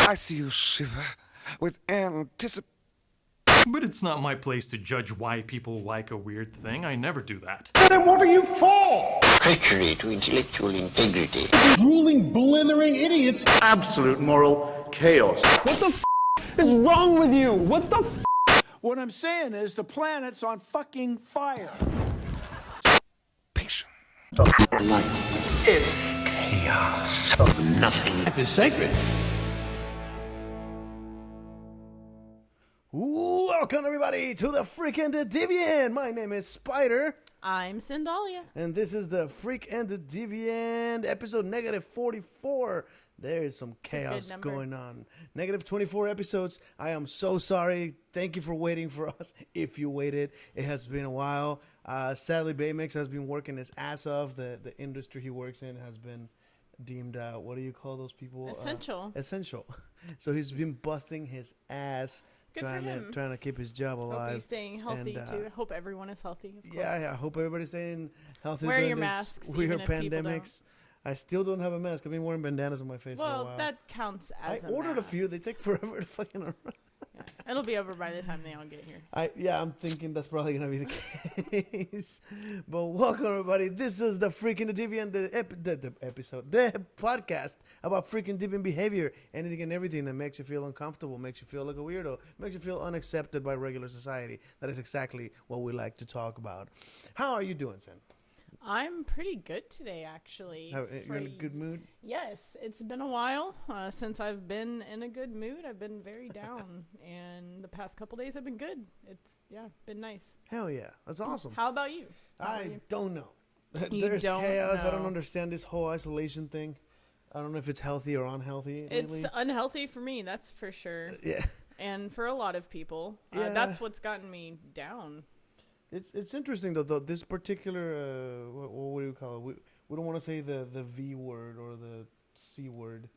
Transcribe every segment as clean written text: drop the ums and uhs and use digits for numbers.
I see you shiver with anticipation. But it's not my place to judge why people like a weird thing. I never do that. Then what are you for? Treachery to intellectual integrity. Drooling, blithering idiots. Absolute moral chaos. What the is wrong with you? What the What I'm saying is the planet's on fucking fire. Patient. Life Is Chaos. of nothing. Life is sacred. Welcome everybody to the Freak and the Deviant. My name is Spider. I'm Sandalia. And this is the Freak and the Deviant episode negative 44. There is some chaos going on. Negative 24 episodes. I am so sorry. Thank you for waiting for us. If you waited, it has been a while. Sadly, Baymix has been working his ass off. The industry he works in has been deemed, what do you call those people? Essential. Essential. So he's been busting his ass. Good for him. Trying to keep his job alive. Hope he's staying healthy too. Hope everyone is healthy. Yeah. I hope everybody's staying healthy. Wear during your this masks. weird pandemics. I still don't have a mask. I've been wearing bandanas on my face for a while. Well, that counts as I ordered a few. They take forever to fucking arrive. Yeah. It'll be over by the time they all get here. I'm thinking that's probably gonna be the case. But welcome everybody. This is the Freaking the Deviant, the episode, the podcast about freaking deviant behavior, anything and everything that makes you feel uncomfortable, makes you feel like a weirdo, makes you feel unaccepted by regular society. That is exactly what we like to talk about. How are you doing, Sam? I'm pretty good today, actually. You're in a good mood? Yes, it's been a while since I've been in a good mood. I've been very down, and the past couple days have been good. It's been nice. Hell yeah, that's awesome. How about you? I don't know. You There's don't chaos. I don't know. understand this whole isolation thing. I don't know if it's healthy or unhealthy. It's lately. unhealthy for me, that's for sure. Yeah. And for a lot of people. Yeah. That's what's gotten me down. It's interesting though. This particular what do you call it? We don't want to say the V word or the C word.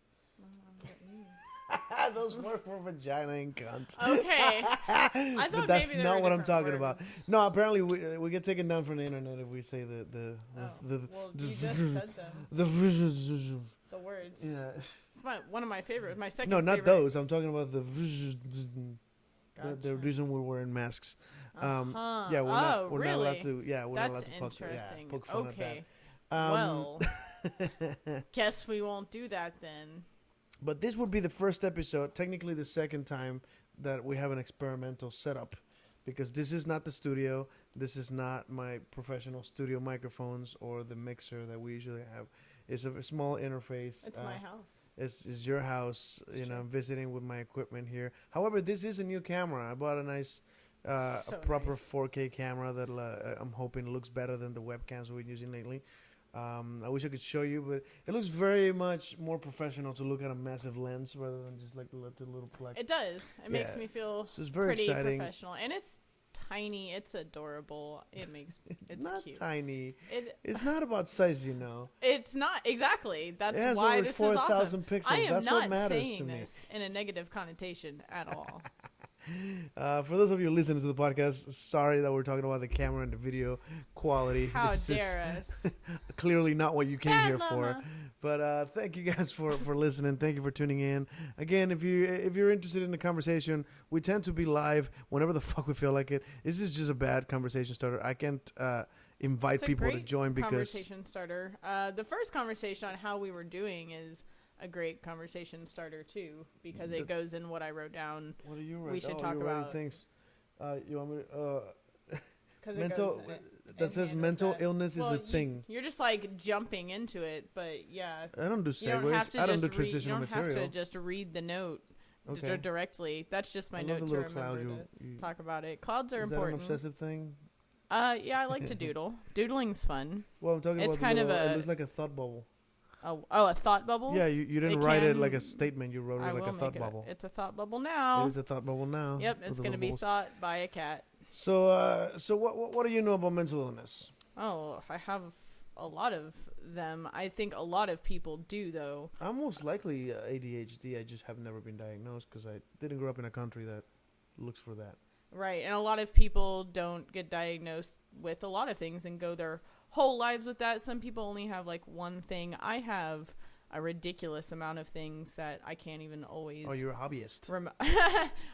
Those work for vagina and cunt. Okay. I thought But that's maybe there not were what I'm different talking about. words. No, apparently we get taken down from the internet if we say the Well, you just said them. the The words. yeah. It's one of my favorites. My second No, not favorite. those. I'm talking about the Gotcha. reason we're wearing masks. Uh-huh. Yeah, we're not really? allowed to. Yeah, we're not allowed That's to interesting. poke fun Okay. at that. Well, guess we won't do that then. But this would be the first episode, technically the second time that we have an experimental setup, because this is not the studio. This is not my professional studio microphones or the mixer that we usually have. It's a small interface. It's my house. It's your house. I'm visiting with my equipment here. However, this is a new camera. I bought a nice, a proper nice. 4K camera that I'm hoping looks better than the webcams we've been using lately. I wish I could show you, but it looks very much more professional to look at a massive lens rather than just like the little black. It does. It makes Yeah. me feel So it's very pretty exciting. professional, and it's tiny. It's adorable. It makes It's not cute. tiny. It, It's not about size, you know. It's not exactly. That's It has why over this is 4,000 awesome. pixels. I am That's not what matters saying to me. this in a negative connotation at all. For those of you listening to the podcast, sorry that we're talking about the camera and the video quality. How This is dare us? clearly not what you came Bad here for. mama. But thank you guys for listening. Thank you for tuning in. Again, if you're interested in the conversation, we tend to be live whenever the fuck we feel like it. This is just a bad conversation starter. I can't invite It's a people to great join because conversation starter. The first conversation on how we were doing is a great conversation starter too, because it goes in what I wrote down. what are you writing? We should talk you're writing about- things. You want me to, 'Cause mental. it goes That in says hand with mental that. illness Well, is a thing. You're just like jumping into it, but yeah. I don't do You don't segues. have to I don't just do read, transitional you don't material. have to just read the note Okay. directly. That's just my I love note the to little cloud remember you- to talk about it. Clouds are Is that important. an obsessive thing? Yeah, I like to doodle. Doodling's fun. Well, I'm talking It's about the kind of little, a- it looks like a thought bubble. Oh, a thought bubble? Yeah, you didn't It write it can- like a statement. You wrote I it like will a thought make it. bubble. It's a thought bubble now. It is a thought bubble now. Yep, with it's the going to little be bubbles. thought by a cat. So what do you know about mental illness? Oh, I have a lot of them. I think a lot of people do, though. I'm most likely ADHD. I just have never been diagnosed because I didn't grow up in a country that looks for that. Right, and a lot of people don't get diagnosed with a lot of things and go their whole lives with that. Some people only have like one thing. I have a ridiculous amount of things that I can't even always. Oh, you're a hobbyist.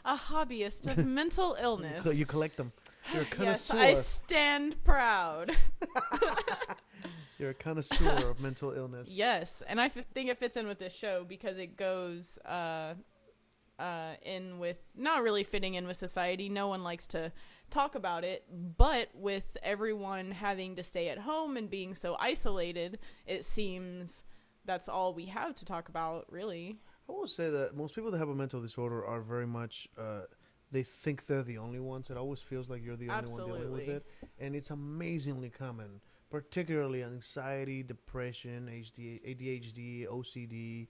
A hobbyist of mental illness. You collect them. You're a Yes, connoisseur. I stand proud. You're a connoisseur of mental illness. Yes, and I think it fits in with this show because it goes in with not really fitting in with society. No one likes to talk about it, but with everyone having to stay at home and being so isolated, it seems that's all we have to talk about, really. I will say that most people that have a mental disorder are very much, they think they're the only ones. It always feels like you're the only one dealing with Absolutely. it. And it's amazingly common, particularly anxiety, depression, ADHD, OCD.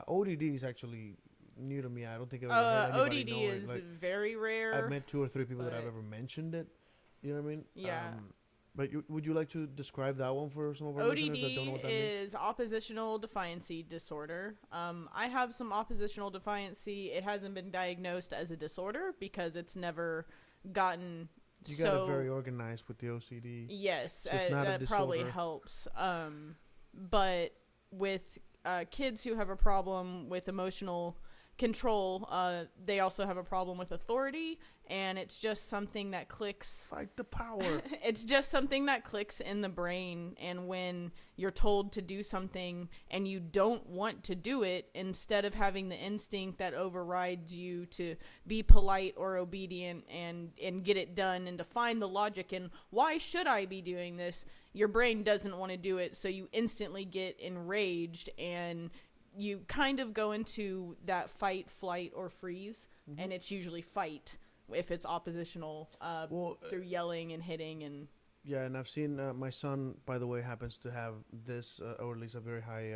ODD is actually new to me. I don't think I've ever heard anybody ODD know it. is Like, very rare. I've met 2 or 3 people that I've but- ever mentioned it. You know what I mean? Yeah. But would you like to describe that one for some of our listeners that don't know what ODD that means? is oppositional defiancy disorder. I have some oppositional defiancy. It hasn't been diagnosed as a disorder because it's never gotten You so. got it very organized with the OCD. Yes, So it's not a that probably disorder. helps. But with kids who have a problem with emotional control, they also have a problem with authority, and it's just something that clicks. Fight the power. It's just something that clicks in the brain, and when you're told to do something and you don't want to do it, instead of having the instinct that overrides you to be polite or obedient and get it done and to find the logic in why should I be doing this, your brain doesn't want to do it, so you instantly get enraged and you kind of go into that fight, flight, or freeze, and it's usually fight if it's oppositional through yelling and hitting and. Yeah, and I've seen my son, by the way, happens to have this, or at least a very high.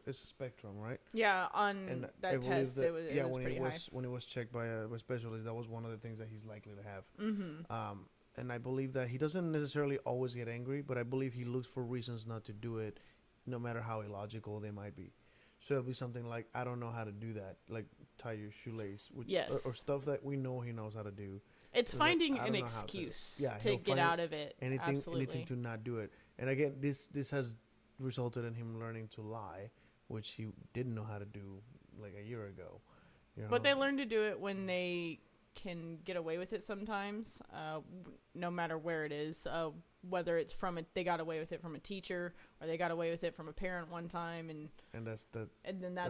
It's a spectrum, right? Yeah, on And I that believe test, that- it was when pretty he high. was when he was checked by a specialist, that was one of the things that he's likely to have. Mm-hmm. And I believe that he doesn't necessarily always get angry, but I believe he looks for reasons not to do it, no matter how illogical they might be. So it'll be something like, I don't know how to do that, like tie your shoelace, which Yes. or stuff that we know he knows how to do. It's So, like, finding I an don't know how to. excuse Yeah, to he'll get find out of it. Anything Absolutely. to not do it. And again, this has resulted in him learning to lie, which he didn't know how to do like a year ago. You know? But they learn to do it when they can get away with it sometimes, no matter where it is. Whether it's they got away with it from a teacher or they got away with it from a parent one time, and then that's that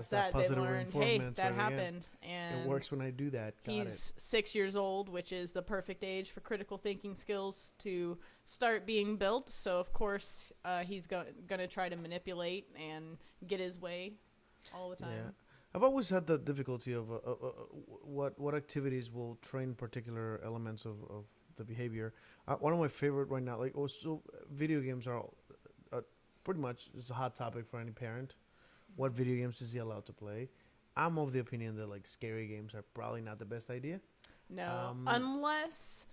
that. They positive learned, hey, reinforcement that right again. happened, and It works when I do that. Got it. he's 6 years old, which is the perfect age for critical thinking skills to start being built. So of course, he's gonna try to manipulate and get his way all the time. Yeah. I've always had the difficulty of what activities will train particular elements of the behavior. One of my favorite right now, like also video games are pretty much it's a hot topic for any parent. What video games is he allowed to play? I'm of the opinion that like scary games are probably not the best idea. No, unless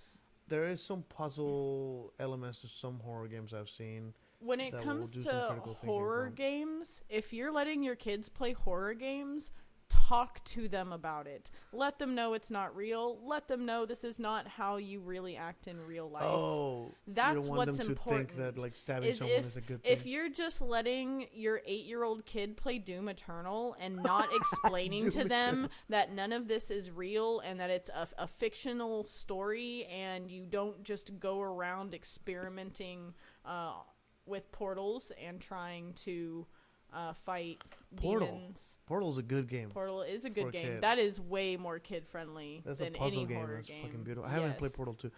There is some puzzle elements to some horror games I've seen. when it that will comes do some to critical thinking horror from. games, if you're letting your kids play horror games, talk to them about it. Let them know it's not real. Let them know this is not how you really act in real life. Oh, That's you don't want what's them to important. think that like stabbing Is someone if, is a good thing. if you're just letting your 8-year-old kid play Doom Eternal and not explaining to them that none of this is real and that it's a fictional story and you don't just go around experimenting with portals and trying to fight Portal. demons. Portal's a good game. Portal is a For good a game. kid. That is way more kid friendly That's a than puzzle any game. horror That's game. fucking beautiful. I haven't played Yes. Portal 2.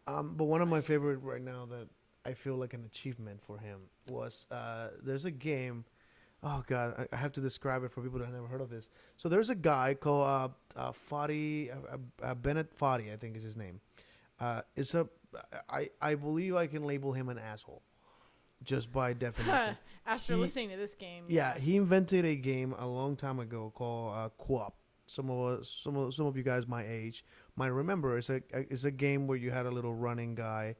But one of my favorite right now that I feel like an achievement for him was there's a game. Oh God, I have to describe it for people that have never heard of this. So there's a guy called Foddy, Bennett Foddy, I think is his name. I believe I can label him an asshole, just by definition. After He- listening to this game. Yeah, he invented a game a long time ago called Co-op. Some of you guys my age might remember. It's a game where you had a little running guy,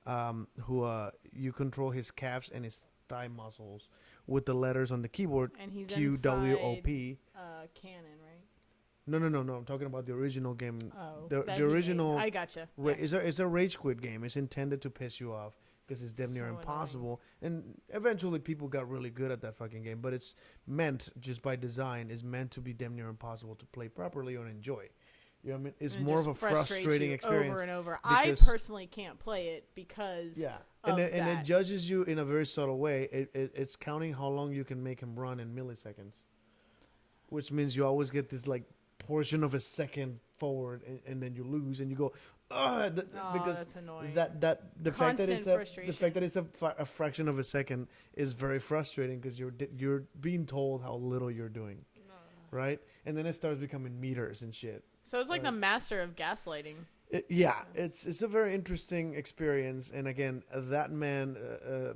who you control his calves and his thigh muscles with the letters on the keyboard. And he's QWOP. Canon, right? No. I'm talking about the original game. Oh, The that he made. original. I gotcha. It's a rage quit game. It's intended to piss you off. because it's damn near So impossible. And eventually, people got really good at that fucking game. But it's meant, just by design, is meant to be damn near impossible to play properly or enjoy. You know what I mean? It's And it more of just a frustrating you experience. over and over. I because- personally can't play it because Yeah, of and it that. judges you in a very subtle way. It's counting how long you can make him run in milliseconds, which means you always get this like portion of a second forward, and then you lose, and you go, because that's annoying. that the fact that it's Constant the fact that it's a fraction of a second is very frustrating because you're being told how little you're doing, right? And then it starts becoming meters and shit. So it's like the master of gaslighting. It's a very interesting experience, and again, that man,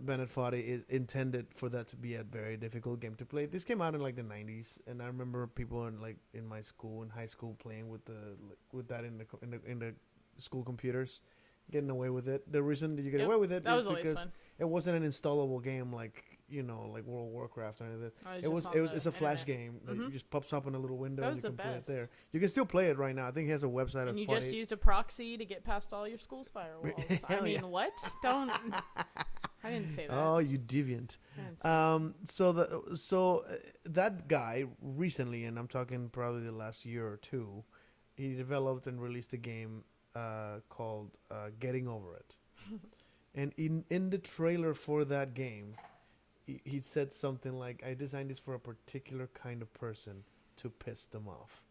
Bennett Foddy, is intended for that to be a very difficult game to play. This came out in like the '90s, and I remember people in my school, in high school, playing with that in the school computers, getting away with it. The reason that you get Yep, away with it that is was always because fun. it wasn't an installable game like World of Warcraft or anything. Oh, It's a flash game. Like, it just pops up in a little window That and was you the can play it best. there. You can still play it right now. I think he has a website. And you of just 48 used a proxy to get past all your school's firewalls. I Hell mean, yeah. what? Don't. I didn't say that. Oh, you deviant. I didn't say So that guy recently, and I'm talking probably the last year or two, he developed and released a game called Getting Over It. And in the trailer for that game, he said something like, "I designed this for a particular kind of person to piss them off."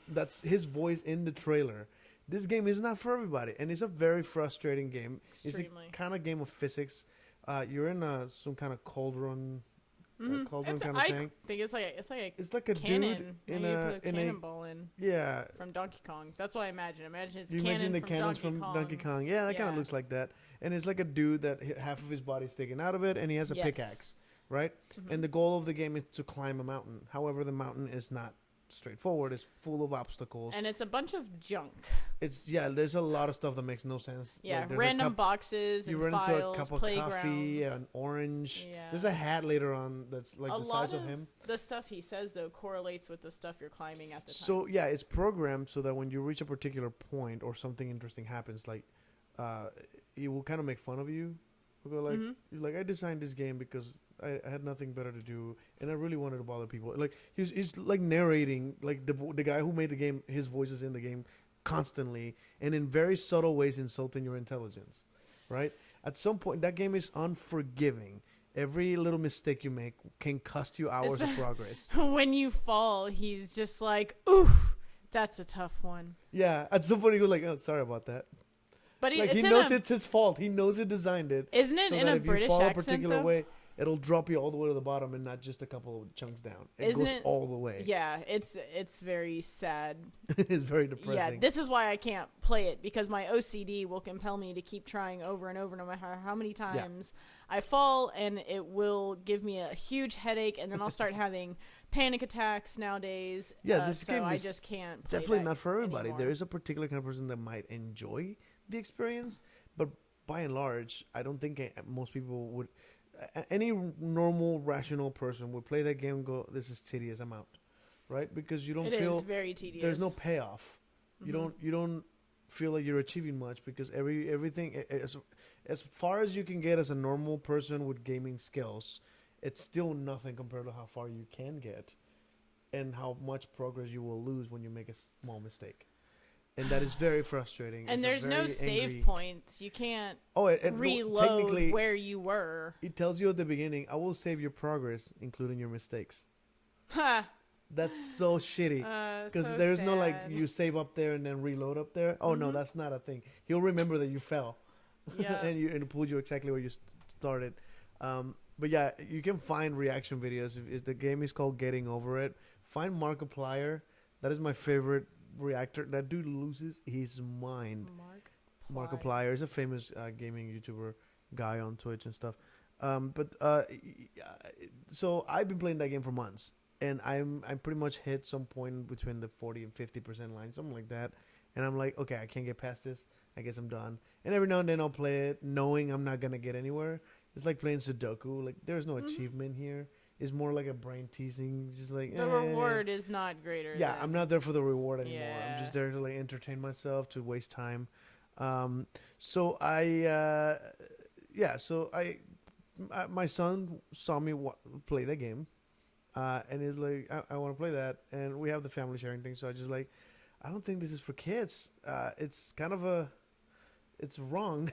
That's his voice in the trailer. This game is not for everybody, and it's a very frustrating game. Extremely. It's a kind of game of physics. You're in some kind of cauldron, cauldron It's, kind of I thing. think it's like a cannon. dude in you a put a in a cannonball in yeah. from Donkey Kong. That's what I imagine. Imagine it's You cannon imagine the from cannons Donkey from Kong. Donkey Kong. Yeah, that kind of Yeah. looks like that. And it's like a dude that half of his body's taken out of it, and he has a Yes. pickaxe, right? And the goal of the game is to climb a mountain. However, the mountain is not straightforward. It's full of obstacles. And it's a bunch of junk. There's a lot of stuff that makes no sense. Yeah, Like, there's a random cup- boxes You and run files, into a cup of playgrounds. coffee, an orange. Yeah. There's a hat later on that's like a the lot size of him. the stuff he says though correlates with the stuff you're climbing at the time. So yeah, it's programmed so that when you reach a particular point or something interesting happens, like it will kind of make fun of you. It'll go like, you're like, I designed this game because I had nothing better to do, and I really wanted to bother people. Like he's like narrating, like the guy who made the game, his voice is in the game constantly, and in very subtle ways insulting your intelligence, right? At some point, that game is unforgiving. Every little mistake you make can cost you hours of progress. When you fall, he's just like, "Oof, that's a tough one." Yeah, at some point he goes like, "Oh, sorry about that." But Like he knows it's his fault. He knows he designed it. Isn't it so in that a if British you fall a accent, particular though? way, it'll drop you all the way to the bottom and not just a couple of chunks down. It Isn't goes it- all the way. Yeah, it's very sad. It's very Yeah, depressing. this is why I can't play it, because my OCD will compel me to keep trying over and over, no matter how many times I fall, and it will give me a huge headache, and then I'll start having panic attacks nowadays. Yeah, this so game I is just can't. Play Definitely that not for everybody. anymore. There is a particular kind of person that might enjoy the experience, but by and large, I don't think most people would. Any normal, rational person would play that game and go, "This is tedious. I'm out," right? Because you don't It feel is very tedious. there's no payoff. You don't feel like you're achieving much because everything as far as you can get as a normal person with gaming skills, it's still nothing compared to how far you can get and how much progress you will lose when you make a small mistake. And that is very frustrating. And It's a there's no very save angry- points. You can't Oh, and reload technically, where you were. it tells you at the beginning, "I will save your progress, including your mistakes." Ha! That's so shitty. Because So there's no like sad. you save up there and then reload up there. Oh no, that's not a thing. He'll remember that you fell, Yeah. and pulled you exactly where you started. But yeah, you can find reaction videos. If the game is called Getting Over It, find Markiplier. That is my favorite reactor. That dude loses his mind. Markiplier is a famous gaming YouTuber guy on Twitch and stuff. So I've been playing that game for months, and I'm pretty much hit some point between the 40 and 50% line, something like that. And I'm like, okay, I can't get past this. I guess I'm done. And every now and then I'll play it, knowing I'm not gonna get anywhere. It's like playing Sudoku. Like there's no achievement here. It's more like a brain teasing, just like The reward is not greater. yeah, than- I'm not there for the reward anymore. I'm Yeah. just there to like entertain myself, to waste time. So I yeah, so my son saw me play that game, and he's like, I want to play that, and we have the family sharing thing. So I just like, I don't think this is for kids. It's kind of it's wrong.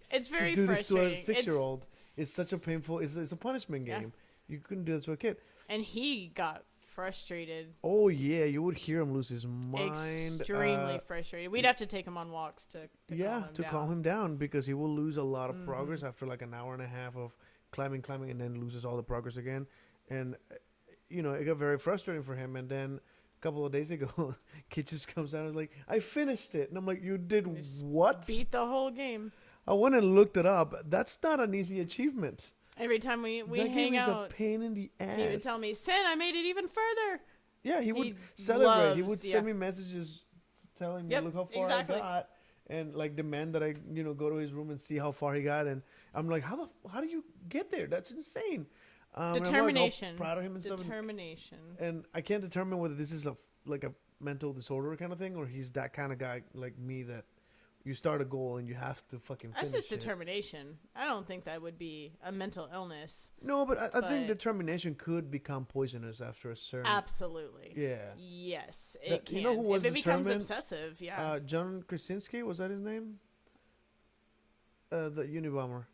It's very to do frustrating. this to a 6-year-old. It's such a painful. It's a punishment game. You couldn't do that to a kid. And he got frustrated. Oh yeah, you would hear him lose his mind. Extremely frustrated. We'd have to take him on walks to calm him down because he will lose a lot of progress after like an hour and a half of climbing, and then loses all the progress again. And it got very frustrating for him. And then a couple of days ago, kid just comes out and is like, "I finished it," and I'm like, "You did what?" Beat the whole game. I went and looked it up. That's not an easy achievement. Every time we that hang game is out, a pain in the ass. he would tell me, "Sin, I made it even further." Yeah, he would He celebrate. He loves- would send me messages telling me, Yep, "Look how far exactly. I got," and like demand that I, go to his room and see how far he got. And I'm like, how do you get there? That's insane. And I'm, like, all Determination. proud of him and stuff. Determination. And I can't determine whether this is a mental disorder kind of thing or he's that kind of guy like me that you start a goal and you have to fucking finish That's just it. determination. I don't think that would be a mental illness. No, but I think But- determination could become poisonous after a certain. Absolutely. Yeah. Yes, it That- can. you know who was if it becomes determined? obsessive, yeah. John Krasinski, was that his name? The Unabomber.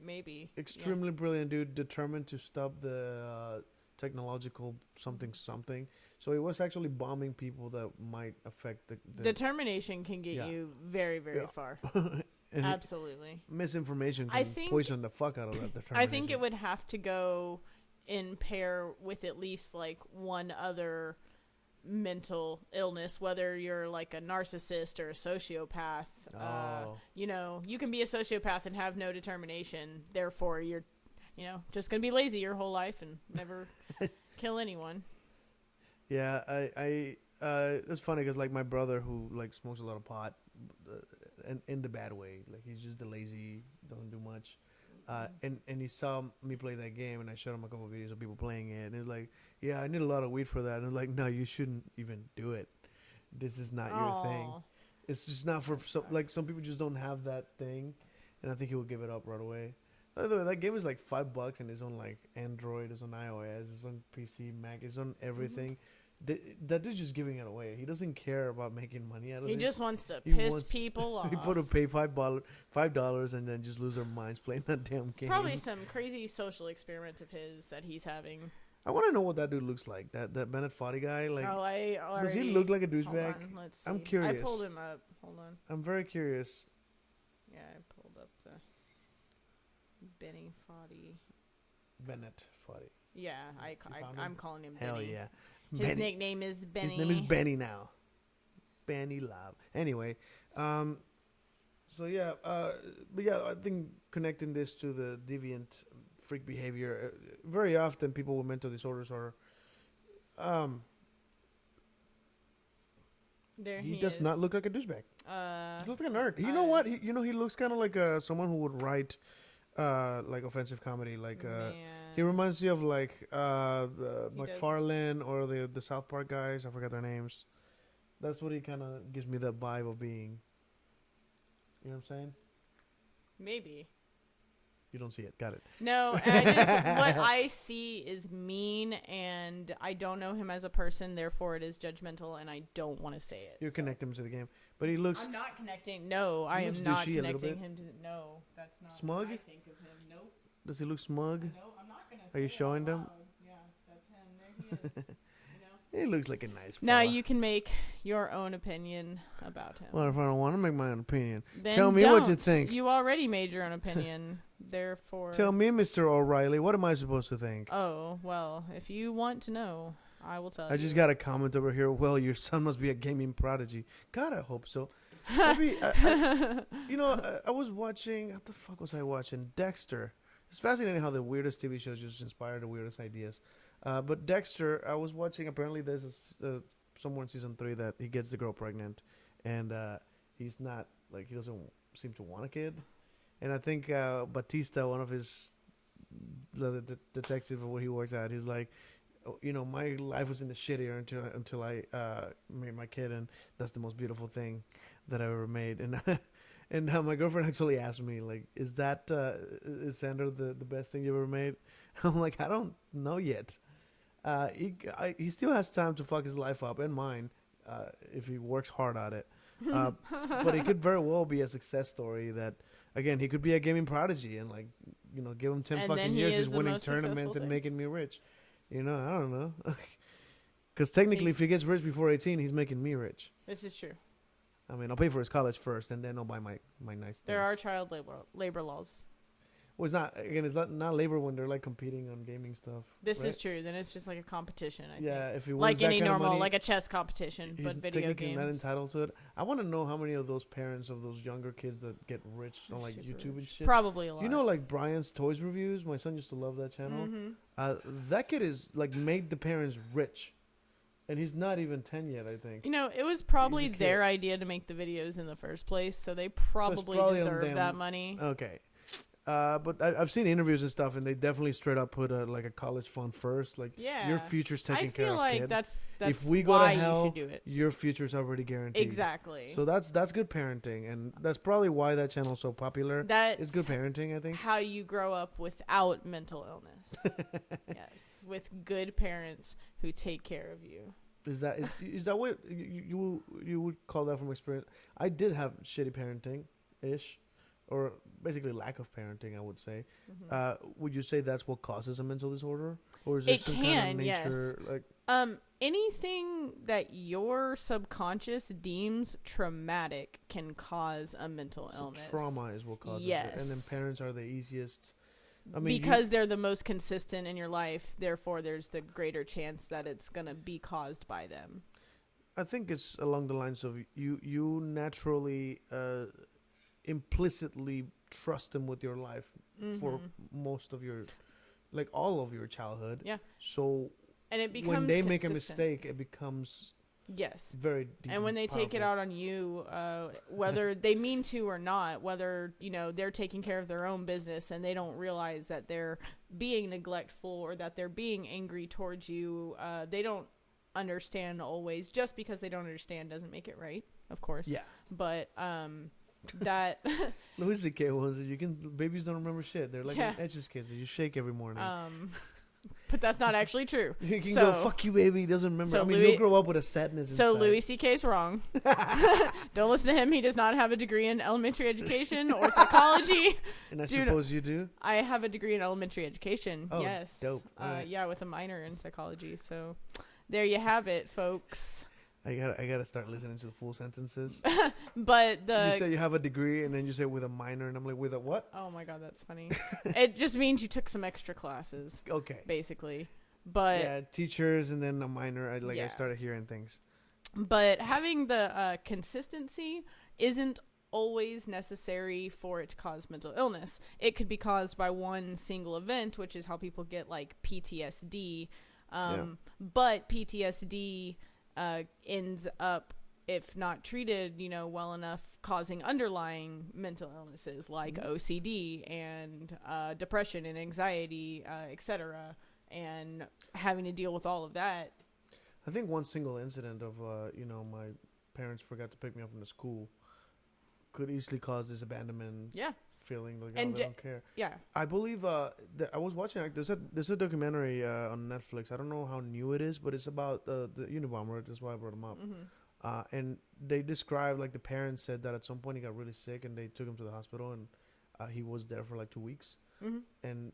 Maybe. Extremely brilliant dude, determined to stop the technological something. So he was actually bombing people that might affect the Determination can get Yeah. you very, very Yeah. far. and Absolutely. misinformation I can think- poison the fuck out of that determination. I think it would have to go in pair with at least like one other mental illness, whether you're like a narcissist or a sociopath. Oh. You can be a sociopath and have no determination. Therefore, you're, just going to be lazy your whole life and never kill anyone. Yeah, I it's funny because like my brother who like smokes a lot of pot, and in the bad way, like he's just the lazy, don't do much. And he saw me play that game, and I showed him a couple of videos of people playing it, and he's like, "Yeah, I need a lot of weed for that." And I'm like, "No, you shouldn't even do it. This is not your thing. Aw. It's just not for some people just don't have that thing." And I think he will give it up right away. By the way, that game is like $5, and it's on like Android, it's on iOS, it's on PC, Mac, it's on everything. That dude's just giving it away. He doesn't care about making money out of it. He just wants to He piss wants- people off. People to pay $5 and then just lose their minds playing that damn game. Probably some crazy social experiment of his that he's having. I want to know what that dude looks like. That Bennett Foddy guy. Like, I already, does he look like a hold douchebag? on, let's see. I'm curious. I pulled him up. Hold on. I'm very curious. Yeah, I pulled up the Benny Foddy. Bennett Foddy. Yeah, You found him? I'm calling him Hell Benny. yeah. His Benny. nickname is Benny. His name is Benny now. Benny Love. Anyway, so yeah, but yeah, I think connecting this to the deviant freak behavior, very often people with mental disorders are, There he he does is. not look like a douchebag. He looks like a nerd. You know uh, what? He looks kind of like someone who would write, like offensive comedy. Like, he reminds me of like McFarlane or the South Park guys. I forgot their names. That's what he kind of gives me that vibe of being. You know what I'm saying? Maybe. You don't see it. Got it. No, what I see is mean, and I don't know him as a person. Therefore, it is judgmental, and I don't want to say it. You're connecting him to the game, but he looks I'm not connecting. No, I am looks not douchey a little connecting bit. him to. No, that's not Smug? what I think of him. Nope. Does he look smug? No, I'm not gonna. Are you say it showing out them? loud. Yeah, that's him. There he is. He looks like a nice fella. Now you can make your own opinion about him. Well, if I don't want to make my own opinion, Then tell me what you don't. think. You already made your own opinion. Therefore, Tell me, Mr. O'Reilly, what am I supposed to think? Oh well, if you want to know, I will tell you. I just got a comment over here. Well, your son must be a gaming prodigy. God, I hope so. Maybe, I was watching. What the fuck was I watching? Dexter. It's fascinating how the weirdest TV shows just inspire the weirdest ideas. But Dexter, I was watching. Apparently, there's somewhere in season 3 that he gets the girl pregnant, and he's not he doesn't seem to want a kid. And I think Batista, one of his the detective where he works at, he's like, my life was in the shitter until I made my kid, and that's the most beautiful thing that I ever made. And And my girlfriend actually asked me, like, is Sandra the best thing you ever made? I'm like, I don't know yet. He still has time to fuck his life up and mine if he works hard at it. But it could very well be a success story that, again, he could be a gaming prodigy and, like, give him 10 And fucking then he years. is He's the winning most tournaments successful and thing. making me rich. I don't know. Because technically, if he gets rich before 18, he's making me rich. This is true. I mean, I'll pay for his college first, and then I'll buy my nice things. There are child labor laws. Well, it's not labor when they're, like, competing on gaming stuff. This right? is true. Then it's just like a competition. I Yeah, think. if he wins Like that any kind of normal, money, like a chess competition, he's but video technically not games. entitled to it. I want to know how many of those parents of those younger kids that get rich on, like, Super YouTube and rich. shit. Probably a lot. Like Brian's Toys Reviews? My son used to love that channel. Mm-hmm. That kid is, like, made the parents rich. And he's not even 10 yet, I think. It was probably He's a kid. their idea to make the videos in the first place, so they probably probably on deserve them. that money. Okay. But I've seen interviews and stuff, and they definitely straight up put a college fund first. Like, Yeah. your future's taken I care feel of, like kid. that's if we go why to hell, you should do it. your future's already guaranteed. Exactly. So that's good parenting, and that's probably why that channel's so popular. That's It's good parenting, I think. how you grow up without mental illness. Yes, with good parents who take care of you. Is that what you would call that from experience? I did have shitty parenting, ish, or basically lack of parenting, I would say. Would you say that's what causes a mental disorder, or is it some kind of nature? Yes. Like, Anything that your subconscious deems traumatic can cause a mental illness. trauma is what causes it, and then Yes. parents are the easiest. I mean, Because they're the most consistent in your life, therefore there's the greater chance that it's gonna be caused by them. I think it's along the lines of you naturally implicitly trust them with your life for most of your, like, all of your childhood. Yeah. So And it becomes when they make a consistent. mistake, it becomes Yes. very deep. And when they take it powerful. out on you, whether they mean to or not, whether they're taking care of their own business and they don't realize that they're being neglectful or that they're being angry towards you, they don't understand always. Just because they don't understand doesn't make it right, of course. Yeah. But that Louis C.K. was babies don't remember shit. They're like Yeah. etches kids that you shake every morning. but that's not actually true. You can so, go, fuck you, baby. He doesn't remember. so I mean, Louis- you'll grow up with a sadness So inside. Louis C.K.'s wrong. Don't listen to him. He does not have a degree in elementary education or psychology. And I Dude, suppose you do? I have a degree in elementary education. Oh, yes. dope. Alright. Yeah, with a minor in psychology. So there you have it, folks. I gotta start listening to the full sentences. But You say you have a degree, and then you say with a minor, and I'm like, with a what? oh my god, that's funny. It just means you took some extra classes, Okay. basically. But Yeah, teachers, and then a minor. I Yeah. started hearing things. But having the consistency isn't always necessary for it to cause mental illness. It could be caused by one single event, which is how people get like PTSD. But PTSD ends up, if not treated, well enough, causing underlying mental illnesses like OCD and depression and anxiety, etc. And having to deal with all of that. I think one single incident of, my parents forgot to pick me up from the school could easily cause this abandonment Yeah. feeling. Like, And they don't care. Yeah. I believe I was watching. There's a documentary on Netflix. I don't know how new it is, but it's about the Unabomber. That's why I brought him up. And they described, like, the parents said that at some point he got really sick, and they took him to the hospital, and he was there for like 2 weeks. And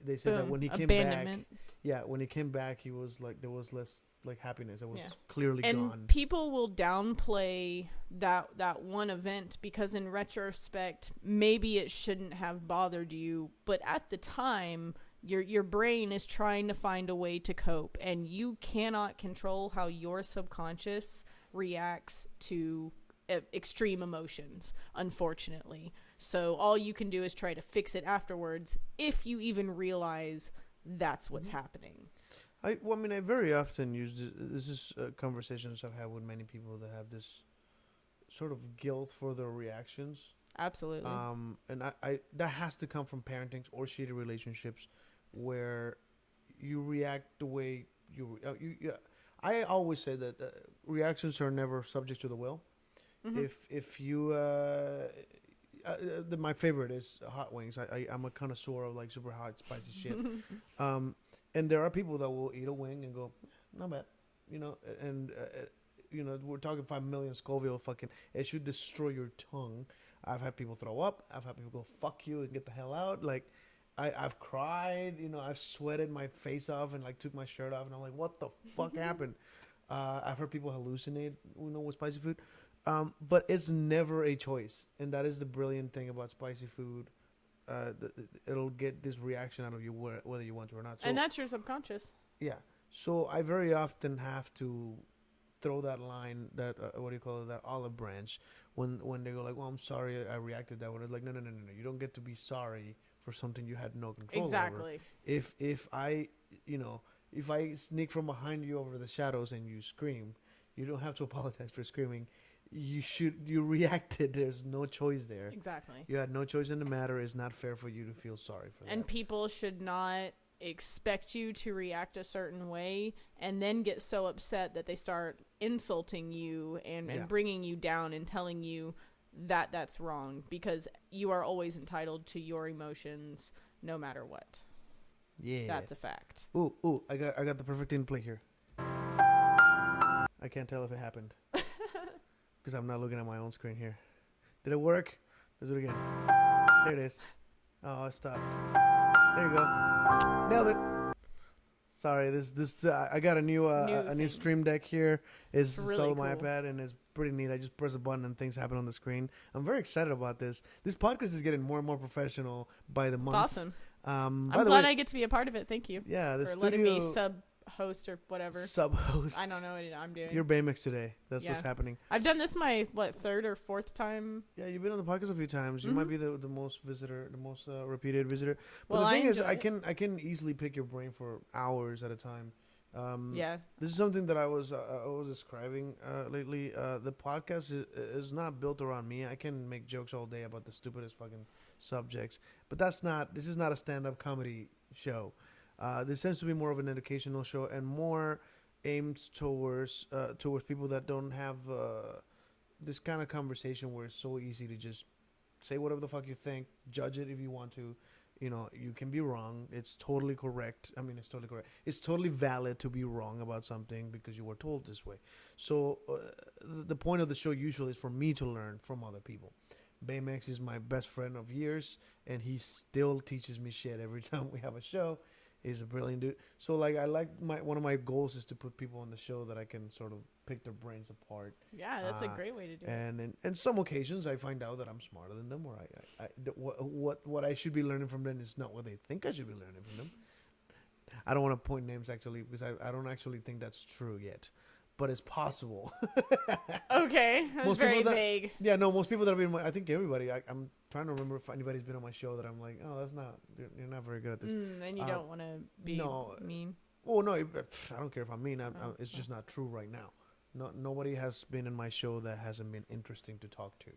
they said that Boom. when he came Abandonment. back, when he came back, he was like, there was less like happiness. It was Yeah. clearly And gone. people will downplay that one event because in retrospect, maybe it shouldn't have bothered you, but at the time, your brain is trying to find a way to cope, and you cannot control how your subconscious reacts to extreme emotions, unfortunately. So all you can do is try to fix it afterwards, if you even realize that's what's happening. I very often use this is conversations I've had with many people that have this sort of guilt for their reactions. Absolutely. And I that has to come from parenting or shitty relationships where you react the way you I always say that reactions are never subject to the will. If you my favorite is hot wings. I'm a connoisseur of like super hot spicy shit. And there are people that will eat a wing and go, not bad, and we're talking 5 million Scoville. Fucking, it should destroy your tongue. I've had people throw up. I've had people go fuck you and get the hell out. Like, I've cried. I've sweated my face off and like took my shirt off and I'm like, what the fuck happened? I've heard people hallucinate, with spicy food. But it's never a choice, and that is the brilliant thing about spicy food. It'll get this reaction out of you whether you want to or not. So, and that's your subconscious. Yeah. So I very often have to throw that line, that that olive branch, when they go like, well, I'm sorry I reacted that way. It's like, no. You don't get to be sorry for something you had no control over. If I sneak from behind you over the shadows and you scream, you don't have to apologize for screaming. You reacted. There's no choice there. Exactly. You had no choice in the matter. It's not fair for you to feel sorry for that. And people should not expect you to react a certain way and then get so upset that they start insulting you and bringing you down and telling you that that's wrong, because you are always entitled to your emotions no matter what. Yeah. That's a fact. Ooh, I got the perfect thing to play here. I can't tell if it happened. Because I'm not looking at my own screen here. Did it work? Let's do it again. There it is. Oh, it stopped. There you go. Nailed it. Sorry, this I got a new Stream Deck here. It's really on my iPad and it's pretty neat. I just press a button and things happen on the screen. I'm very excited about this. This podcast is getting more and more professional by the month. It's awesome. I'm glad I get to be a part of it. Thank you. Yeah, for letting me sub-host or whatever. Sub-host. I don't know what I'm doing. You're Baymax today. That's what's happening. I've done this my third or fourth time. Yeah, you've been on the podcast a few times. You might be the most repeated visitor. But the thing is, I can easily pick your brain for hours at a time. This is something that I was describing lately. The podcast is not built around me. I can make jokes all day about the stupidest fucking subjects, but this is not a stand-up comedy show. This tends to be more of an educational show and more aimed towards people that don't have this kind of conversation where it's so easy to just say whatever the fuck you think, judge it if you want to. You can be wrong. It's totally correct. I mean, it's totally correct. It's totally valid to be wrong about something because you were told this way. So the point of the show usually is for me to learn from other people. Baymax is my best friend of years, and he still teaches me shit every time we have a show. He's a brilliant dude. So one of my goals is to put people on the show that I can sort of pick their brains apart. Yeah, that's a great way to do it. And in some occasions, I find out that I'm smarter than them, or what I should be learning from them is not what they think I should be learning from them. I don't want to point names actually because I don't actually think that's true yet. But it's possible. Okay, that's very vague. Yeah, no, most people that have been, I think everybody. I'm trying to remember if anybody's been on my show that I'm like, oh, that's not. You're not very good at this. And you don't want to be mean. Oh no, I don't care if I'm mean. It's just not true right now. Nobody has been in my show that hasn't been interesting to talk to.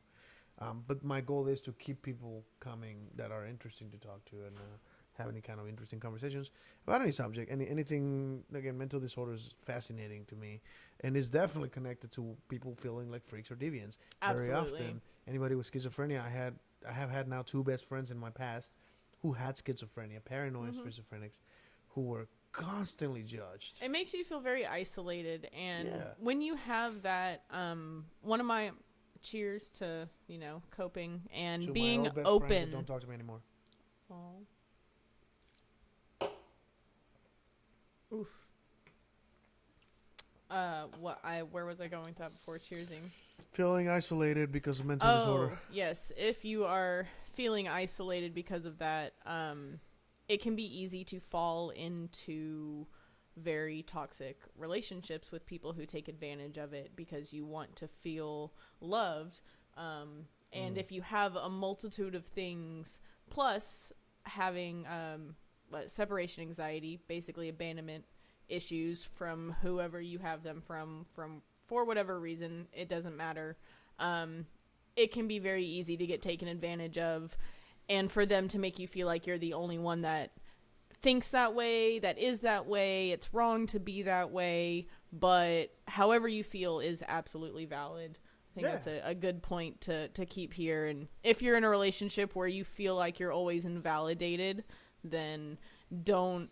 But my goal is to keep people coming that are interesting to talk to and have any kind of interesting conversations about any subject. Anything, again, mental disorder is fascinating to me and is definitely connected to people feeling like freaks or deviants. Absolutely. Very often, anybody with schizophrenia, I have had now 2 best friends in my past who had schizophrenia, paranoid schizophrenics, who were constantly judged. It makes you feel very isolated, and when you have that, one of my cheers to coping and to being my old best open. friends that don't talk to me anymore. Oh. Oof. Where was I going with that before cheersing? Feeling isolated because of mental disorder. Yes. If you are feeling isolated because of that, it can be easy to fall into very toxic relationships with people who take advantage of it because you want to feel loved. And if you have a multitude of things, plus having separation anxiety, basically abandonment issues from whoever you have them from for whatever reason, it doesn't matter. It can be very easy to get taken advantage of, and for them to make you feel like you're the only one that thinks that way, that is that way. It's wrong to be that way, but however you feel is absolutely valid. I think that's a good point to keep here. And if you're in a relationship where you feel like you're always invalidated, then don't